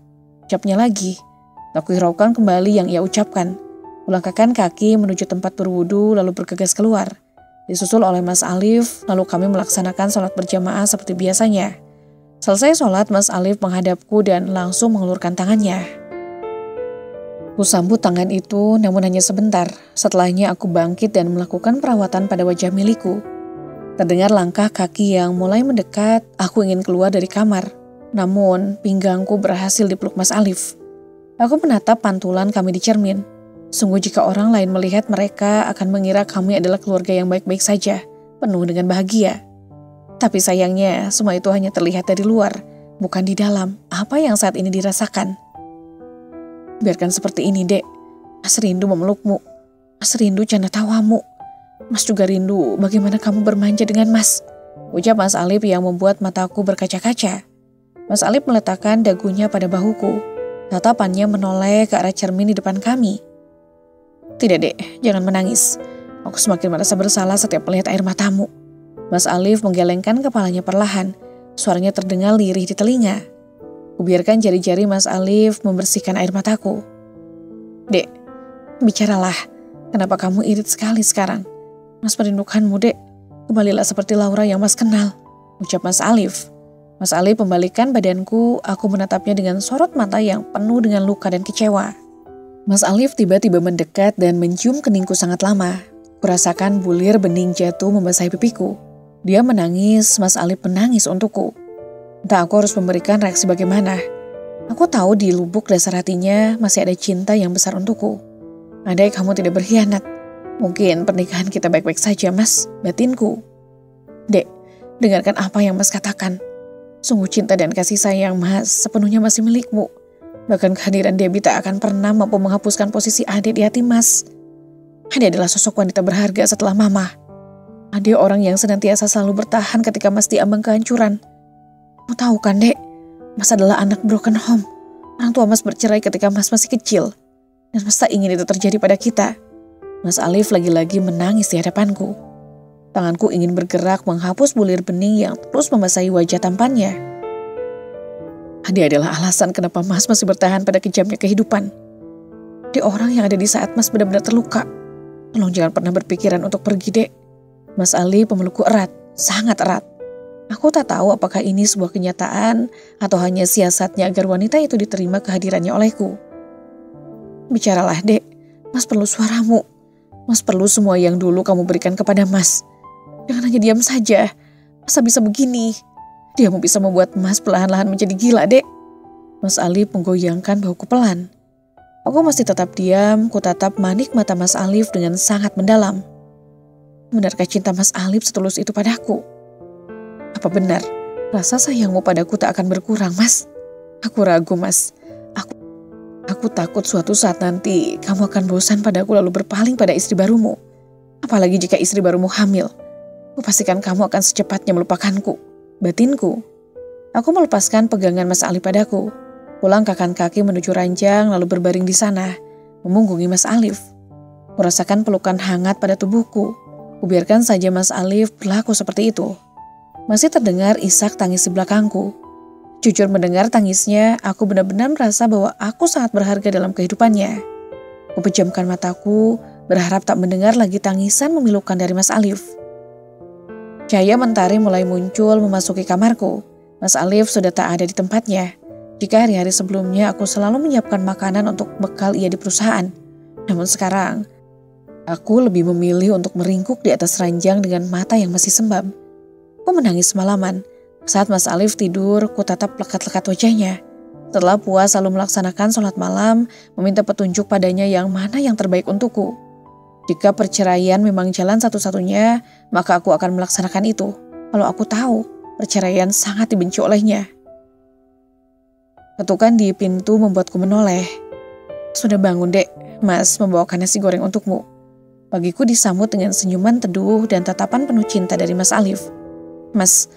Ucapnya lagi. Aku hiraukan kembali yang ia ucapkan. Melangkahkan kaki menuju tempat berwudu lalu bergegas keluar. Disusul oleh Mas Alif, lalu kami melaksanakan sholat berjamaah seperti biasanya. Selesai sholat, Mas Alif menghadapku dan langsung mengelurkan tangannya. Ku sambut tangan itu namun hanya sebentar. Setelahnya aku bangkit dan melakukan perawatan pada wajah milikku. Terdengar langkah kaki yang mulai mendekat, aku ingin keluar dari kamar. Namun pinggangku berhasil dipeluk Mas Alif. Aku menatap pantulan kami di cermin. Sungguh jika orang lain melihat mereka akan mengira kami adalah keluarga yang baik-baik saja, penuh dengan bahagia. Tapi sayangnya semua itu hanya terlihat dari luar, bukan di dalam apa yang saat ini dirasakan. Biarkan seperti ini, Dek. Mas rindu memelukmu. Mas rindu canda tawamu. Mas juga rindu bagaimana kamu bermanja dengan Mas. Ucap Mas Alif yang membuat mataku berkaca-kaca. Mas Alif meletakkan dagunya pada bahuku. Tatapannya menoleh ke arah cermin di depan kami. Tidak, Dek, jangan menangis. Aku semakin merasa bersalah setiap melihat air matamu. Mas Alif menggelengkan kepalanya perlahan. Suaranya terdengar lirih di telinga. Kubiarkan jari-jari Mas Alif membersihkan air mataku. Dek, bicaralah. Kenapa kamu irit sekali sekarang? Mas merindukanmu, Dek. Kembalilah seperti Laura yang Mas kenal. Ucap Mas Alif. Mas Alif membalikan badanku, aku menatapnya dengan sorot mata yang penuh dengan luka dan kecewa. Mas Alif tiba-tiba mendekat dan mencium keningku sangat lama. Kurasakan bulir bening jatuh membasahi pipiku. Dia menangis, Mas Alif menangis untukku. Entah aku harus memberikan reaksi bagaimana. Aku tahu di lubuk dasar hatinya masih ada cinta yang besar untukku. Andai kamu tidak berkhianat, mungkin pernikahan kita baik-baik saja, Mas, batinku. Dek, dengarkan apa yang Mas katakan. Sungguh cinta dan kasih sayang Mas sepenuhnya masih milikmu. Bahkan kehadiran Debbie tak akan pernah mampu menghapuskan posisi Adik di hati Mas. Adik adalah sosok wanita berharga setelah Mama. Adik orang yang senantiasa selalu bertahan ketika Mas diambang kehancuran. Kamu tahu kan, Dek, Mas adalah anak broken home. Orang tua Mas bercerai ketika Mas masih kecil. Dan Mas tak ingin itu terjadi pada kita. Mas Alif lagi-lagi menangis di hadapanku. Tanganku ingin bergerak menghapus bulir bening yang terus membasahi wajah tampannya. Dia adalah alasan kenapa Mas masih bertahan pada kejamnya kehidupan. Dia orang yang ada di saat Mas benar-benar terluka. Tolong jangan pernah berpikiran untuk pergi, Dek. Mas Ali pemelukku erat, sangat erat. Aku tak tahu apakah ini sebuah kenyataan atau hanya siasatnya agar wanita itu diterima kehadirannya olehku. Bicaralah, Dek. Mas perlu suaramu. Mas perlu semua yang dulu kamu berikan kepada Mas. Jangan hanya diam saja. Masa bisa begini? Dia mau bisa membuat Mas perlahan-lahan menjadi gila, Dek. Mas Alif menggoyangkan bahuku pelan. Aku masih tetap diam, ku tatap manik mata Mas Alif dengan sangat mendalam. Benarkah cinta Mas Alif setulus itu padaku? Apa benar rasa sayangmu padaku tak akan berkurang, Mas? Aku ragu, Mas. Aku takut suatu saat nanti kamu akan bosan padaku lalu berpaling pada istri barumu. Apalagi jika istri barumu hamil. Kupastikan kamu akan secepatnya melupakanku, batinku. Aku melepaskan pegangan Mas Alif padaku. Kulangkahkan kaki menuju ranjang lalu berbaring di sana, memunggungi Mas Alif. Kurasakan pelukan hangat pada tubuhku. Kubiarkan saja Mas Alif berlaku seperti itu. Masih terdengar isak tangis di belakangku. Jujur mendengar tangisnya, aku benar-benar merasa bahwa aku sangat berharga dalam kehidupannya. Kupejamkan mataku, berharap tak mendengar lagi tangisan memilukan dari Mas Alif. Cahaya mentari mulai muncul memasuki kamarku. Mas Alif sudah tak ada di tempatnya. Jika hari-hari sebelumnya aku selalu menyiapkan makanan untuk bekal ia di perusahaan. Namun sekarang, aku lebih memilih untuk meringkuk di atas ranjang dengan mata yang masih sembab. Aku menangis semalaman. Saat Mas Alif tidur, ku tatap lekat-lekat wajahnya. Setelah puas lalu melaksanakan sholat malam, meminta petunjuk padanya yang mana yang terbaik untukku. Jika perceraian memang jalan satu-satunya, maka aku akan melaksanakan itu. Kalau aku tahu, perceraian sangat dibenci olehnya. Ketukan di pintu membuatku menoleh. Sudah bangun, Dek. Mas membawakan nasi goreng untukmu. Pagiku disambut dengan senyuman teduh dan tatapan penuh cinta dari Mas Alif. Mas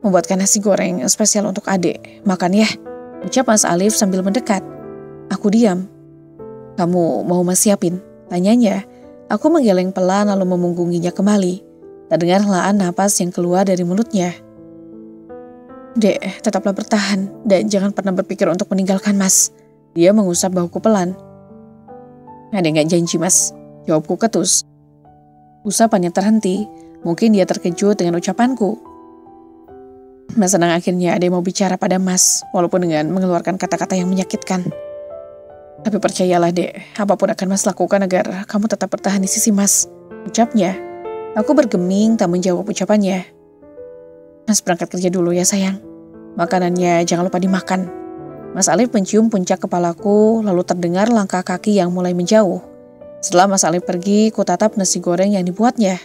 membuatkan nasi goreng spesial untuk Adek. Makan ya, ucap Mas Alif sambil mendekat. Aku diam. Kamu mau Mas siapin? Tanyanya. Aku menggeleng pelan lalu memunggunginya kembali. Terdengar helaan napas yang keluar dari mulutnya. Dek, tetaplah bertahan dan jangan pernah berpikir untuk meninggalkan Mas. Dia mengusap bahuku pelan. Ada nggak janji, Mas? Jawabku ketus. Usapannya terhenti. Mungkin dia terkejut dengan ucapanku. Mas senang akhirnya ada yang mau bicara pada Mas, walaupun dengan mengeluarkan kata-kata yang menyakitkan. Tapi percayalah, Dek, apapun akan Mas lakukan agar kamu tetap bertahan di sisi Mas, ucapnya. Aku bergeming tak menjawab ucapannya. Mas berangkat kerja dulu ya sayang. Makanannya jangan lupa dimakan. Mas Alif mencium puncak kepalaku, lalu terdengar langkah kaki yang mulai menjauh. Setelah Mas Alif pergi, ku tatap nasi goreng yang dibuatnya.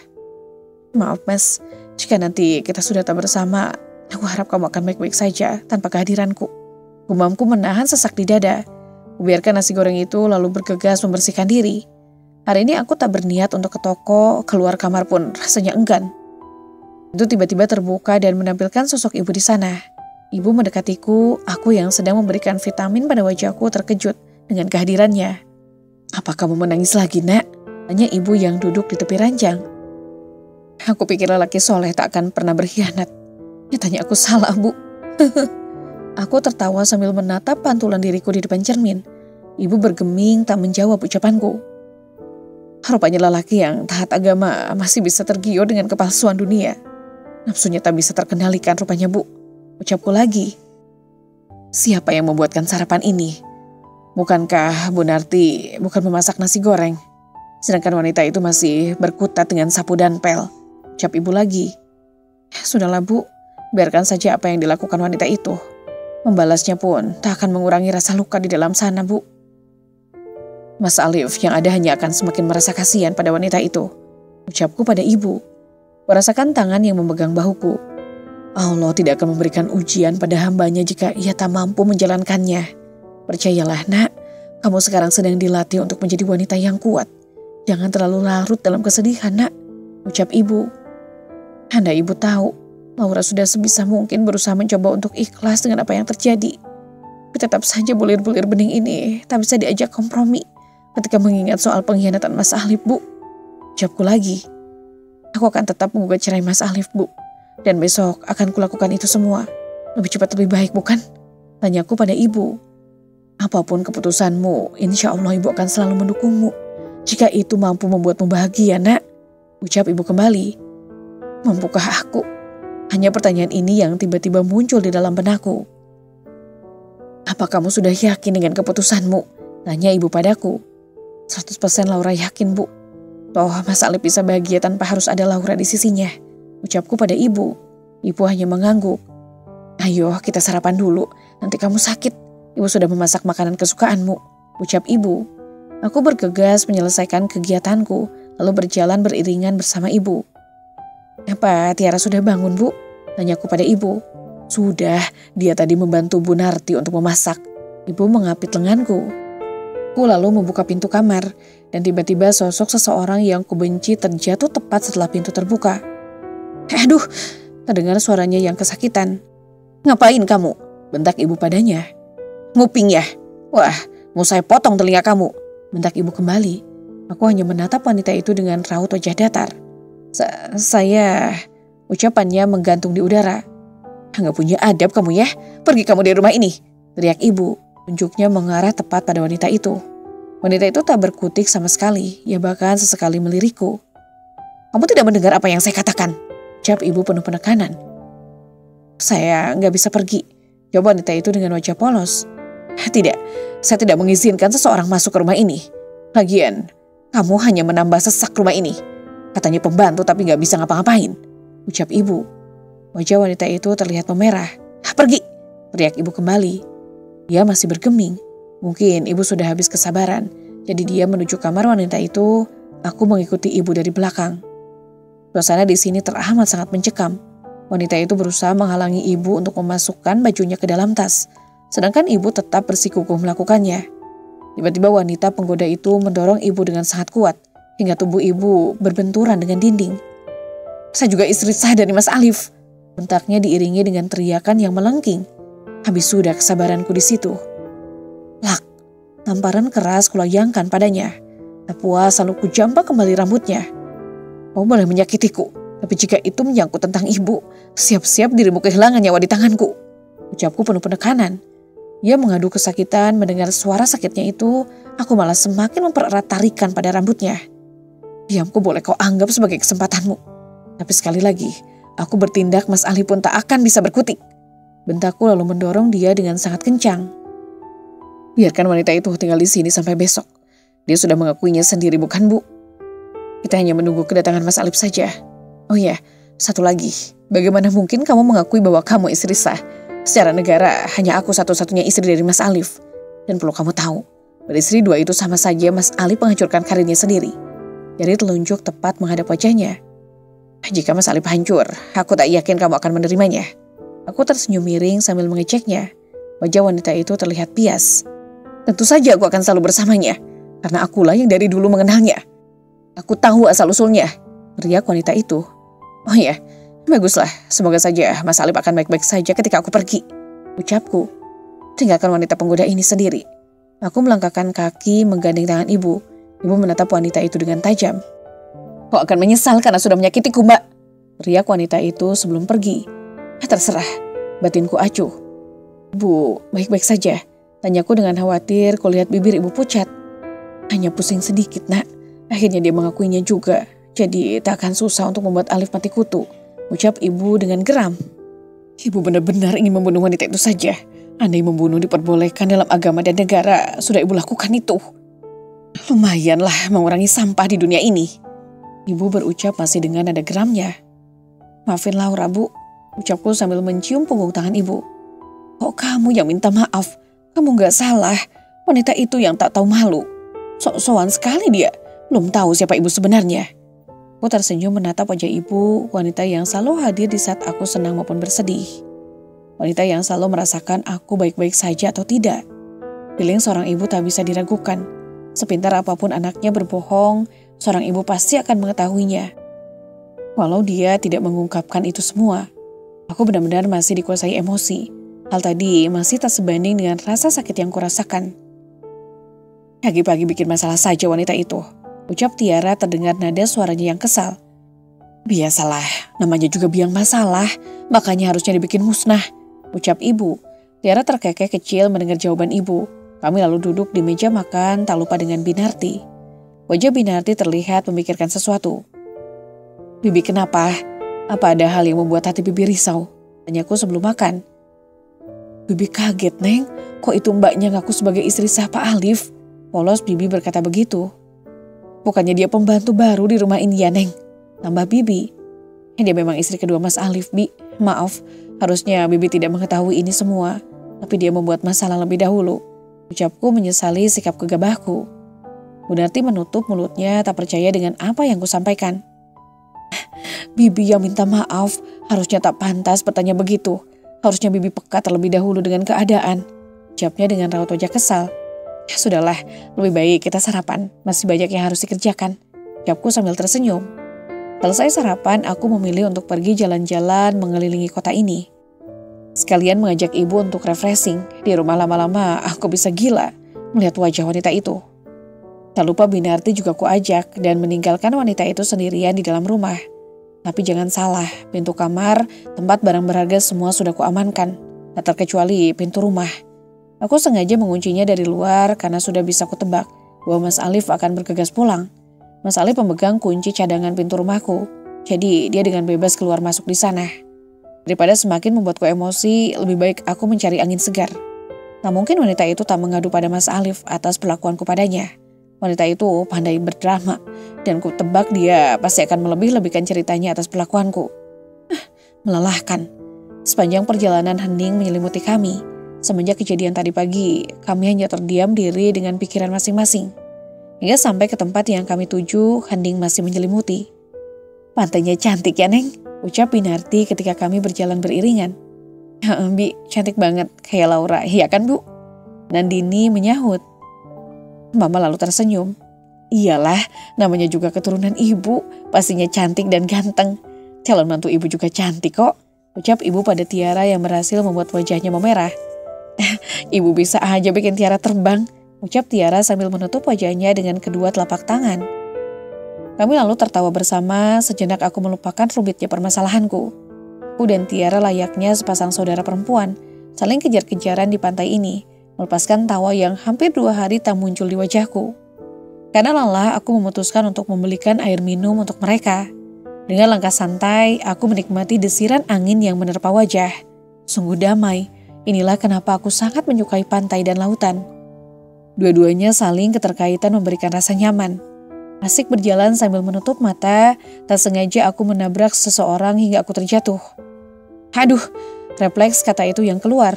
Maaf Mas, jika nanti kita sudah tak bersama, aku harap kamu akan baik-baik saja tanpa kehadiranku. Gumamku menahan sesak di dada. Kubiarkan nasi goreng itu lalu bergegas membersihkan diri. Hari ini aku tak berniat untuk ke toko, keluar kamar pun rasanya enggan. Itu tiba-tiba terbuka dan menampilkan sosok ibu di sana. Ibu mendekatiku, aku yang sedang memberikan vitamin pada wajahku terkejut dengan kehadirannya. Apa kamu menangis lagi, Nak? Tanya ibu yang duduk di tepi ranjang. Aku pikir lelaki soleh tak akan pernah berkhianat. Nyatanya aku salah, Bu. Aku tertawa sambil menatap pantulan diriku di depan cermin. Ibu bergeming tak menjawab ucapanku. Rupanya lelaki yang taat agama masih bisa tergiur dengan kepalsuan dunia. Nafsunya tak bisa terkendalikan rupanya, Bu. ucapku lagi. Siapa yang membuatkan sarapan ini? Bukankah Bu Narti bukan memasak nasi goreng? Sedangkan wanita itu masih berkutat dengan sapu dan pel, ucap ibu lagi. Sudahlah Bu, biarkan saja apa yang dilakukan wanita itu. Membalasnya pun tak akan mengurangi rasa luka di dalam sana, Bu. Mas Alif yang ada hanya akan semakin merasa kasihan pada wanita itu, ucapku pada ibu. Merasakan tangan yang memegang bahuku. Allah tidak akan memberikan ujian pada hambanya jika ia tak mampu menjalankannya. Percayalah nak, kamu sekarang sedang dilatih untuk menjadi wanita yang kuat. Jangan terlalu larut dalam kesedihan nak, ucap ibu. Andai ibu tahu, Laura sudah sebisa mungkin berusaha mencoba untuk ikhlas dengan apa yang terjadi. Tapi tetap saja bulir-bulir bening ini tak bisa diajak kompromi ketika mengingat soal pengkhianatan Mas Alif, Bu. Ucapku lagi. Aku akan tetap menggugat cerai Mas Alif, Bu. Dan besok akan kulakukan itu semua. Lebih cepat lebih baik, bukan? Tanyaku pada ibu. Apapun keputusanmu, insya Allah ibu akan selalu mendukungmu. Jika itu mampu membuatmu bahagia, nak. Ucap ibu kembali. Mampukah aku? Hanya pertanyaan ini yang tiba-tiba muncul di dalam benakku. Apa kamu sudah yakin dengan keputusanmu? Tanya ibu padaku. 100% Laura yakin, Bu. Toh Mas Alif bisa bahagia tanpa harus ada Laura di sisinya. Ucapku pada ibu. Ibu hanya mengangguk. Ayo kita sarapan dulu, nanti kamu sakit. Ibu sudah memasak makanan kesukaanmu, ucap ibu. Aku bergegas menyelesaikan kegiatanku, lalu berjalan beriringan bersama ibu. Apa Tiara sudah bangun, Bu? Tanyaku pada ibu. Sudah, dia tadi membantu Bu Narti untuk memasak. Ibu mengapit lenganku. Aku lalu membuka pintu kamar, dan tiba-tiba sosok seseorang yang kubenci terjatuh tepat setelah pintu terbuka. Aduh, terdengar suaranya yang kesakitan. Ngapain kamu? Bentak ibu padanya. Nguping ya? Wah, mau saya potong telinga kamu. Bentak ibu kembali. Aku hanya menatap wanita itu dengan raut wajah datar. Saya... Ucapannya menggantung di udara. Nggak punya adab kamu ya? Pergi kamu dari rumah ini. Teriak ibu. Tunjuknya mengarah tepat pada wanita itu. Wanita itu tak berkutik sama sekali. Ia bahkan sesekali melirikku. Kamu tidak mendengar apa yang saya katakan? Ucap ibu penuh penekanan. Saya nggak bisa pergi. Jawab wanita itu dengan wajah polos. Tidak, saya tidak mengizinkan seseorang masuk ke rumah ini. Lagian, kamu hanya menambah sesak rumah ini. Katanya pembantu tapi nggak bisa ngapa-ngapain. Ucap ibu. Wajah wanita itu terlihat memerah. Pergi, teriak ibu kembali. Dia masih bergeming. Mungkin ibu sudah habis kesabaran. Jadi dia menuju kamar wanita itu. Aku mengikuti ibu dari belakang. Suasana di sini teramat sangat mencekam. Wanita itu berusaha menghalangi ibu untuk memasukkan bajunya ke dalam tas. Sedangkan ibu tetap bersikukuh melakukannya. Tiba-tiba wanita penggoda itu mendorong ibu dengan sangat kuat. Hingga tubuh ibu berbenturan dengan dinding. Saya juga istri sah dari Mas Alif. Bentaknya diiringi dengan teriakan yang melengking. Habis sudah kesabaranku di situ. Lak, tamparan keras kulayangkan padanya. Tak puas lalu kujambak kembali rambutnya. Kau boleh menyakitiku, tapi jika itu menyangkut tentang ibu, siap-siap dirimu kehilangan nyawa di tanganku. Ucapku penuh penekanan. Ia mengadu kesakitan mendengar suara sakitnya itu, aku malah semakin mempererat tarikan pada rambutnya. Diamku boleh kau anggap sebagai kesempatanmu. Tapi sekali lagi, aku bertindak Mas Ali pun tak akan bisa berkutik. Bentakku lalu mendorong dia dengan sangat kencang. Biarkan wanita itu tinggal di sini sampai besok. Dia sudah mengakuinya sendiri, bukan Bu? Kita hanya menunggu kedatangan Mas Alif saja. Oh ya, satu lagi. Bagaimana mungkin kamu mengakui bahwa kamu istri sah? Secara negara, hanya aku satu-satunya istri dari Mas Alif. Dan perlu kamu tahu, beristri dua itu sama saja Mas Alif menghancurkan karirnya sendiri. Jari telunjuk tepat menghadap wajahnya. Jika Mas Alif hancur, aku tak yakin kamu akan menerimanya. Aku tersenyum miring sambil mengeceknya. Wajah wanita itu terlihat pias. Tentu saja aku akan selalu bersamanya, karena akulah yang dari dulu mengenalnya. Aku tahu asal-usulnya, teriak wanita itu. Oh ya, baguslah, semoga saja Mas Alif akan baik-baik saja ketika aku pergi. Ucapku, tinggalkan wanita penggoda ini sendiri. Aku melangkahkan kaki menggandeng tangan ibu. Ibu menatap wanita itu dengan tajam. Kau akan menyesal karena sudah menyakitiku, Mbak. Teriak wanita itu sebelum pergi. Terserah, batinku acuh. Bu, baik-baik saja. Tanyaku dengan khawatir kulihat bibir ibu pucat. Hanya pusing sedikit, nak. Akhirnya dia mengakuinya juga. Jadi tak akan susah untuk membuat Alif mati kutu. Ucap ibu dengan geram. Ibu benar-benar ingin membunuh wanita itu saja. Andai membunuh diperbolehkan dalam agama dan negara, sudah ibu lakukan itu. Lumayanlah mengurangi sampah di dunia ini. Ibu berucap masih dengan nada geramnya. Maafin Laura, Bu, ucapku sambil mencium punggung tangan ibu. Kok kamu yang minta maaf? Kamu gak salah. Wanita itu yang tak tahu malu. Sok-sokan sekali dia. Belum tahu siapa ibu sebenarnya. Aku tersenyum menatap wajah ibu, wanita yang selalu hadir di saat aku senang maupun bersedih. Wanita yang selalu merasakan aku baik-baik saja atau tidak. Feeling seorang ibu tak bisa diragukan. Sepintar apapun anaknya berbohong, seorang ibu pasti akan mengetahuinya. Walau dia tidak mengungkapkan itu semua, aku benar-benar masih dikuasai emosi. Hal tadi masih tak sebanding dengan rasa sakit yang kurasakan. Pagi-pagi bikin masalah saja wanita itu, ucap Tiara terdengar nada suaranya yang kesal. Biasalah, namanya juga biang masalah, makanya harusnya dibikin musnah, ucap ibu. Tiara terkekeh kecil mendengar jawaban ibu. Kami lalu duduk di meja makan tak lupa dengan Binarti. Wajah Binarti terlihat memikirkan sesuatu. Bibi kenapa? Apa ada hal yang membuat hati Bibi risau? Tanyaku sebelum makan. Bibi kaget, Neng. Kok itu mbaknya ngaku sebagai istri sah Pak Alif? Polos Bibi berkata begitu. Bukannya dia pembantu baru di rumah ini ya, Neng? Tambah Bibi. Dia memang istri kedua Mas Alif, Bi. Maaf, harusnya Bibi tidak mengetahui ini semua. Tapi dia membuat masalah lebih dahulu. Ucapku menyesali sikap gegabahku. Binarti menutup mulutnya tak percaya dengan apa yang kusampaikan. Bibi yang minta maaf, harusnya tak pantas bertanya begitu. Harusnya Bibi peka terlebih dahulu dengan keadaan. Ucapnya dengan raut wajah kesal. Ya sudahlah, lebih baik kita sarapan. Masih banyak yang harus dikerjakan. Ucapku sambil tersenyum. Selesai sarapan, aku memilih untuk pergi jalan-jalan mengelilingi kota ini. Sekalian mengajak ibu untuk refreshing. Di rumah lama-lama aku bisa gila melihat wajah wanita itu. Tak lupa Binarti juga kuajak dan meninggalkan wanita itu sendirian di dalam rumah. Tapi jangan salah, pintu kamar, tempat barang berharga semua sudah kuamankan. Tak terkecuali pintu rumah. Aku sengaja menguncinya dari luar karena sudah bisa kutebak bahwa Mas Alif akan bergegas pulang. Mas Alif memegang kunci cadangan pintu rumahku. Jadi dia dengan bebas keluar masuk di sana. Daripada semakin membuatku emosi, lebih baik aku mencari angin segar. Tak mungkin wanita itu tak mengadu pada Mas Alif atas perlakuanku padanya. Wanita itu pandai berdrama, dan ku tebak dia pasti akan melebih-lebihkan ceritanya atas perlakuanku. Melelahkan. Sepanjang perjalanan hening menyelimuti kami. Semenjak kejadian tadi pagi, kami hanya terdiam diri dengan pikiran masing-masing. Hingga sampai ke tempat yang kami tuju, hening masih menyelimuti. Pantainya cantik ya, Neng, ucap Binarti ketika kami berjalan beriringan. Bi, cantik banget, kayak Laura, iya kan Bu? Nandini menyahut. Mama lalu tersenyum. Iyalah, namanya juga keturunan ibu, pastinya cantik dan ganteng. Calon mantu ibu juga cantik kok, ucap ibu pada Tiara yang berhasil membuat wajahnya memerah. Ibu bisa aja bikin Tiara terbang, ucap Tiara sambil menutup wajahnya dengan kedua telapak tangan. Kami lalu tertawa bersama, sejenak aku melupakan rumitnya permasalahanku. Aku dan Tiara layaknya sepasang saudara perempuan, saling kejar-kejaran di pantai ini, melepaskan tawa yang hampir 2 hari tak muncul di wajahku. Karena lelah, aku memutuskan untuk membelikan air minum untuk mereka. Dengan langkah santai, aku menikmati desiran angin yang menerpa wajah. Sungguh damai, inilah kenapa aku sangat menyukai pantai dan lautan. Dua-duanya saling keterkaitan memberikan rasa nyaman. Asik berjalan sambil menutup mata, tak sengaja aku menabrak seseorang hingga aku terjatuh. Aduh, refleks kata itu yang keluar.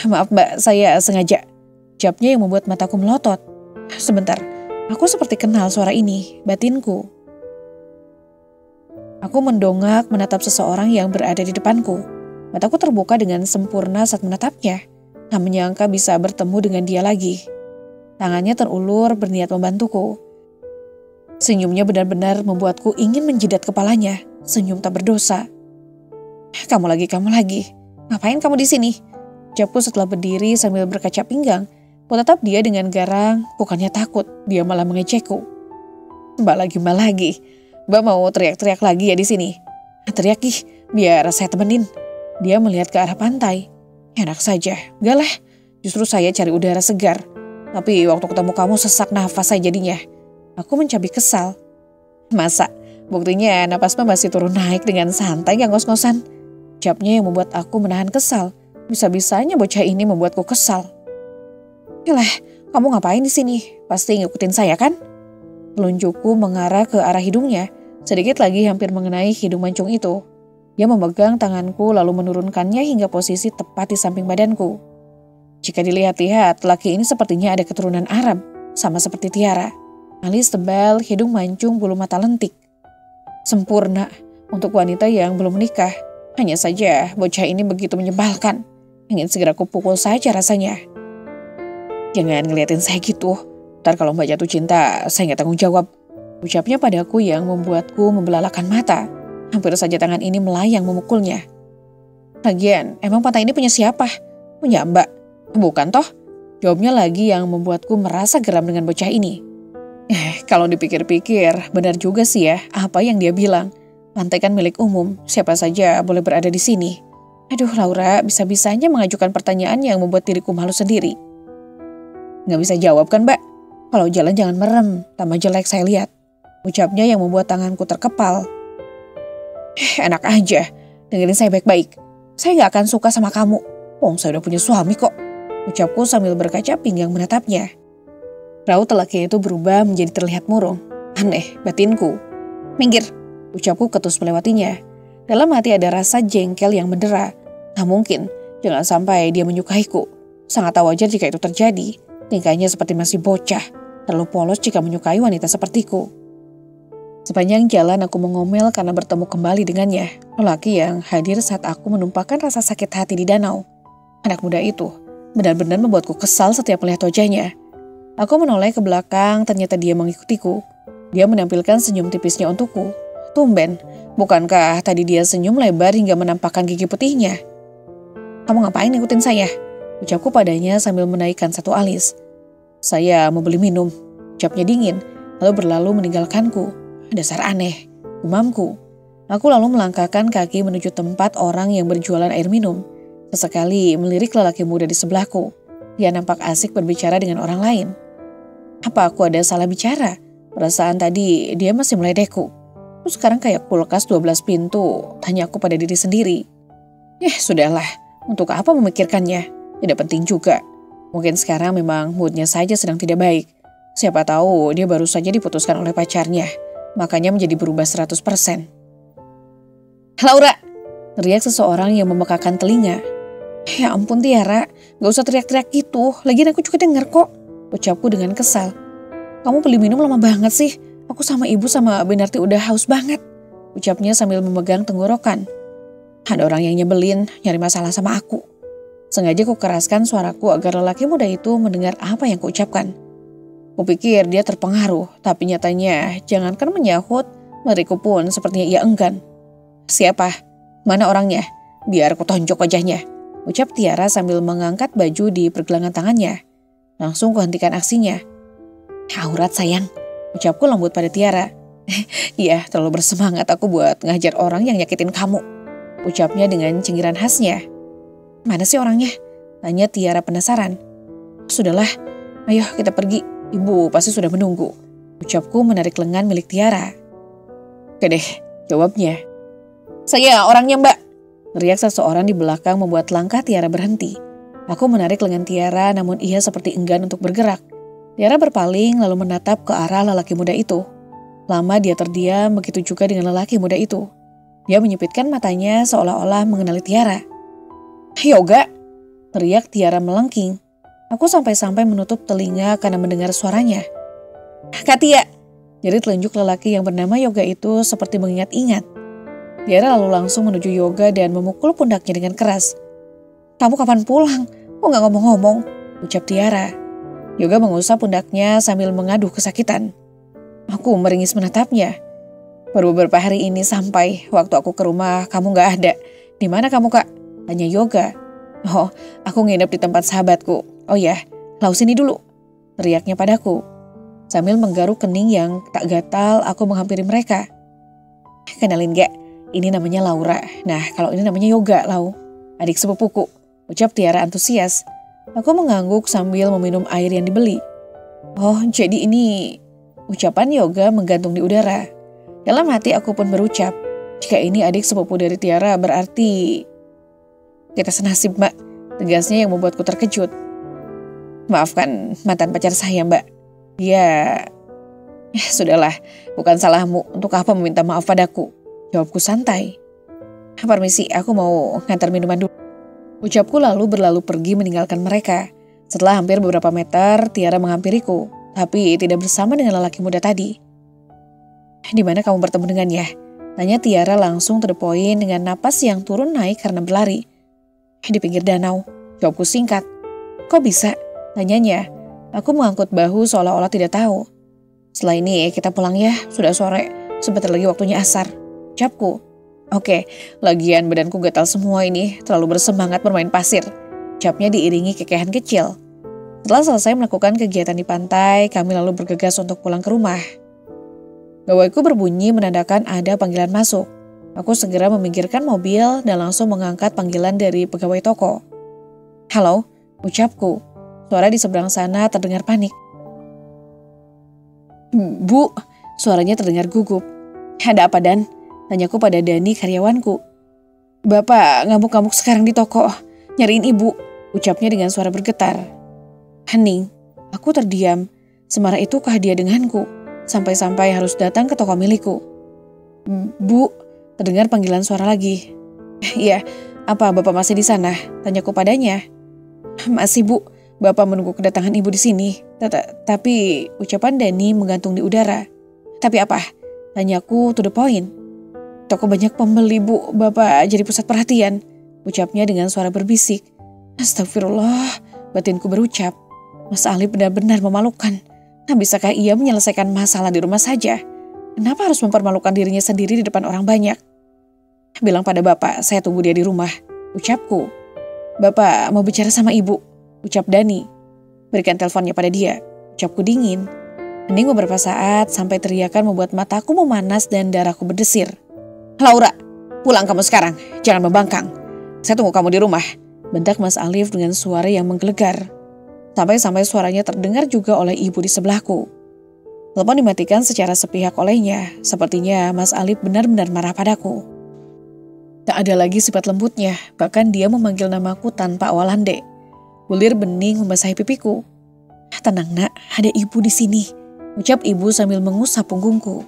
Maaf Mbak, saya sengaja. Ucapnya yang membuat mataku melotot. Sebentar, aku seperti kenal suara ini, batinku. Aku mendongak menatap seseorang yang berada di depanku. Mataku terbuka dengan sempurna saat menatapnya. Tak menyangka bisa bertemu dengan dia lagi. Tangannya terulur berniat membantuku. Senyumnya benar-benar membuatku ingin menjidat kepalanya. Senyum tak berdosa. Kamu lagi. Ngapain kamu di sini? Ucapku setelah berdiri sambil berkaca pinggang. Ku tatap dia dengan garang, bukannya takut, dia malah mengejekku. Mbak lagi. Mbak mau teriak-teriak lagi ya di sini? Teriak biar saya temenin. Dia melihat ke arah pantai. Enak saja, enggak lah. Justru saya cari udara segar. Tapi waktu ketemu kamu sesak nafas saya jadinya. Aku mencabik kesal. Masa? Buktinya napas Mbak masih turun naik dengan santai gak ngos-ngosan. Ucapnya yang membuat aku menahan kesal. Bisa-bisanya bocah ini membuatku kesal. Yalah, kamu ngapain di sini? Pasti ngikutin saya kan? Telunjukku mengarah ke arah hidungnya. Sedikit lagi hampir mengenai hidung mancung itu. Dia memegang tanganku lalu menurunkannya hingga posisi tepat di samping badanku. Jika dilihat-lihat, laki ini sepertinya ada keturunan Arab, sama seperti Tiara. Alis tebal, hidung mancung, bulu mata lentik. Sempurna untuk wanita yang belum menikah. Hanya saja bocah ini begitu menyebalkan. Ingin segera kupukul saja rasanya. Jangan ngeliatin saya gitu. Ntar kalau Mbak jatuh cinta, saya nggak tanggung jawab. Ucapnya padaku yang membuatku membelalakan mata. Hampir saja tangan ini melayang memukulnya. Lagian, emang pantai ini punya siapa? Punya Mbak? Bukan toh? Jawabnya lagi yang membuatku merasa geram dengan bocah ini. Kalau dipikir-pikir, benar juga sih ya apa yang dia bilang. Pantai kan milik umum, siapa saja boleh berada di sini. Aduh Laura, bisa-bisanya mengajukan pertanyaan yang membuat diriku malu sendiri. Nggak bisa jawab kan Mbak? Kalau jalan jangan merem, tambah jelek saya lihat. Ucapnya yang membuat tanganku terkepal. Enak aja, dengerin saya baik-baik. Saya nggak akan suka sama kamu. Saya udah punya suami kok. Ucapku sambil berkaca pinggang menatapnya. Raut lelaki itu berubah menjadi terlihat murung. Aneh, batinku. Minggir, ucapku ketus melewatinya. Dalam hati ada rasa jengkel yang mendera. Tak mungkin, jangan sampai dia menyukaiku. Sangat tak wajar jika itu terjadi. Tingkahnya seperti masih bocah. Terlalu polos jika menyukai wanita sepertiku. Sepanjang jalan aku mengomel karena bertemu kembali dengannya. Lelaki yang hadir saat aku menumpahkan rasa sakit hati di danau. Anak muda itu benar-benar membuatku kesal setiap melihat wajahnya. Aku menoleh ke belakang, ternyata dia mengikutiku. Dia menampilkan senyum tipisnya untukku. Tumben, bukankah tadi dia senyum lebar hingga menampakkan gigi putihnya? Kamu ngapain ngikutin saya? Ucapku padanya sambil menaikkan satu alis. Saya mau beli minum. Ucapnya dingin, lalu berlalu meninggalkanku. Dasar aneh, gumamku. Aku lalu melangkahkan kaki menuju tempat orang yang berjualan air minum. Sesekali melirik lelaki muda di sebelahku. Dia nampak asik berbicara dengan orang lain. Apa aku ada salah bicara? Perasaan tadi dia masih meledekku. Terus sekarang kayak kulkas 12 pintu, tanya aku pada diri sendiri. Sudahlah, untuk apa memikirkannya? Tidak penting juga. Mungkin sekarang memang moodnya saja sedang tidak baik. Siapa tahu dia baru saja diputuskan oleh pacarnya. Makanya menjadi berubah 100%. Laura! Teriak seseorang yang memekakan telinga. Ya ampun Tiara, gak usah teriak-teriak gitu. Lagian aku juga dengar kok. Ucapku dengan kesal. Kamu beli minum lama banget sih. Aku sama ibu sama Benarti udah haus banget. Ucapnya sambil memegang tenggorokan. Ada orang yang nyebelin, nyari masalah sama aku. Sengaja ku keraskan suaraku agar lelaki muda itu mendengar apa yang kuucapkan. Kupikir dia terpengaruh, tapi nyatanya jangankan menyahut, melirikku pun sepertinya ia enggan. Siapa? Mana orangnya? Biar ku tonjok wajahnya. Ucap Tiara sambil mengangkat baju di pergelangan tangannya. Langsung kuhentikan aksinya. Aurat sayang, ucapku lembut pada Tiara. Iya, terlalu bersemangat aku buat ngajar orang yang nyakitin kamu. Ucapnya dengan cengiran khasnya. Mana sih orangnya? Tanya Tiara penasaran. Sudahlah, ayo kita pergi. Ibu pasti sudah menunggu. Ucapku menarik lengan milik Tiara. Oke deh, jawabnya. Saya orangnya Mbak. Teriak seseorang di belakang membuat langkah Tiara berhenti. Aku menarik lengan Tiara namun ia seperti enggan untuk bergerak. Tiara berpaling lalu menatap ke arah lelaki muda itu. Lama dia terdiam, begitu juga dengan lelaki muda itu. Dia menyipitkan matanya seolah-olah mengenali Tiara. Yoga! Teriak Tiara melengking. Aku sampai-sampai menutup telinga karena mendengar suaranya. Kak Tia! Jari telunjuk lelaki yang bernama Yoga itu seperti mengingat-ingat. Tiara lalu langsung menuju Yoga dan memukul pundaknya dengan keras. Kamu kapan pulang? Kok gak ngomong-ngomong? Ucap Tiara. Yoga mengusap pundaknya sambil mengaduh kesakitan. Aku meringis menatapnya. Baru beberapa hari ini sampai, waktu aku ke rumah kamu gak ada. Di mana kamu Kak? Tanya Yoga. Oh, aku nginep di tempat sahabatku. Oh ya, lau sini dulu. Teriaknya padaku. Sambil menggaruk kening yang tak gatal, aku menghampiri mereka. Kenalin gak? Ini namanya Laura. Nah, kalau ini namanya Yoga, Lau. Adik sepupuku. Ucap Tiara antusias. Aku mengangguk sambil meminum air yang dibeli. Oh, jadi ini... Ucapan Yoga menggantung di udara. Dalam hati aku pun berucap. Jika ini adik sepupu dari Tiara berarti Kita senasib, Mbak, tegasnya yang membuatku terkejut. Maafkan mantan pacar saya, Mbak. Ya, sudahlah, bukan salahmu. Untuk apa meminta maaf padaku? Jawabku santai. Permisi, aku mau ngantar minuman dulu. Ucapku lalu berlalu pergi meninggalkan mereka. Setelah hampir beberapa meter, Tiara menghampiriku, tapi tidak bersama dengan lelaki muda tadi. Di mana kamu bertemu dengannya? Tanya Tiara langsung to the point dengan napas yang turun naik karena berlari. Di pinggir danau, jawabku singkat. Kok bisa? Tanyanya. Aku mengangkut bahu seolah-olah tidak tahu. Setelah ini kita pulang ya, sudah sore. Sebentar lagi waktunya asar. Ucapku. Oke, lagian badanku gatal semua ini, terlalu bersemangat bermain pasir. Ucapnya diiringi kekehan kecil. Setelah selesai melakukan kegiatan di pantai, kami lalu bergegas untuk pulang ke rumah. Gawaiku berbunyi menandakan ada panggilan masuk. Aku segera meminggirkan mobil dan langsung mengangkat panggilan dari pegawai toko. Halo, ucapku. Suara di seberang sana terdengar panik. Bu, suaranya terdengar gugup. Ada apa, Dan? Tanyaku pada Dani, karyawanku. Bapak ngamuk-ngamuk sekarang di toko. Nyariin ibu, ucapnya dengan suara bergetar. Hening, aku terdiam. Semarah itukah dia denganku? Sampai-sampai harus datang ke toko milikku. Bu, terdengar panggilan suara lagi. Iya, apa Bapak masih di sana? Tanyaku padanya. Masih, Bu. Bapak menunggu kedatangan ibu di sini. Tapi ucapan Dani menggantung di udara. Tapi apa? Tanyaku to the point. Toko banyak pembeli, Bu. Bapak jadi pusat perhatian. Ucapnya dengan suara berbisik. Astagfirullah, batinku berucap. Mas Ali benar-benar memalukan. Bisakah ia menyelesaikan masalah di rumah saja? Kenapa harus mempermalukan dirinya sendiri di depan orang banyak? Bilang pada Bapak, saya tunggu dia di rumah. Ucapku. Bapak mau bicara sama ibu. Ucap Dani. Berikan teleponnya pada dia. Ucapku dingin. Hening beberapa saat sampai teriakan membuat mataku memanas dan darahku berdesir. Laura, pulang kamu sekarang. Jangan membangkang. Saya tunggu kamu di rumah. Bentak Mas Alif dengan suara yang menggelegar. Sampai-sampai suaranya terdengar juga oleh ibu di sebelahku. Telepon dimatikan secara sepihak olehnya. Sepertinya Mas Alif benar-benar marah padaku. Tak ada lagi sifat lembutnya. Bahkan dia memanggil namaku tanpa awal hande. Bulir bening membasahi pipiku. Tenang nak, ada ibu di sini. Ucap ibu sambil mengusap punggungku.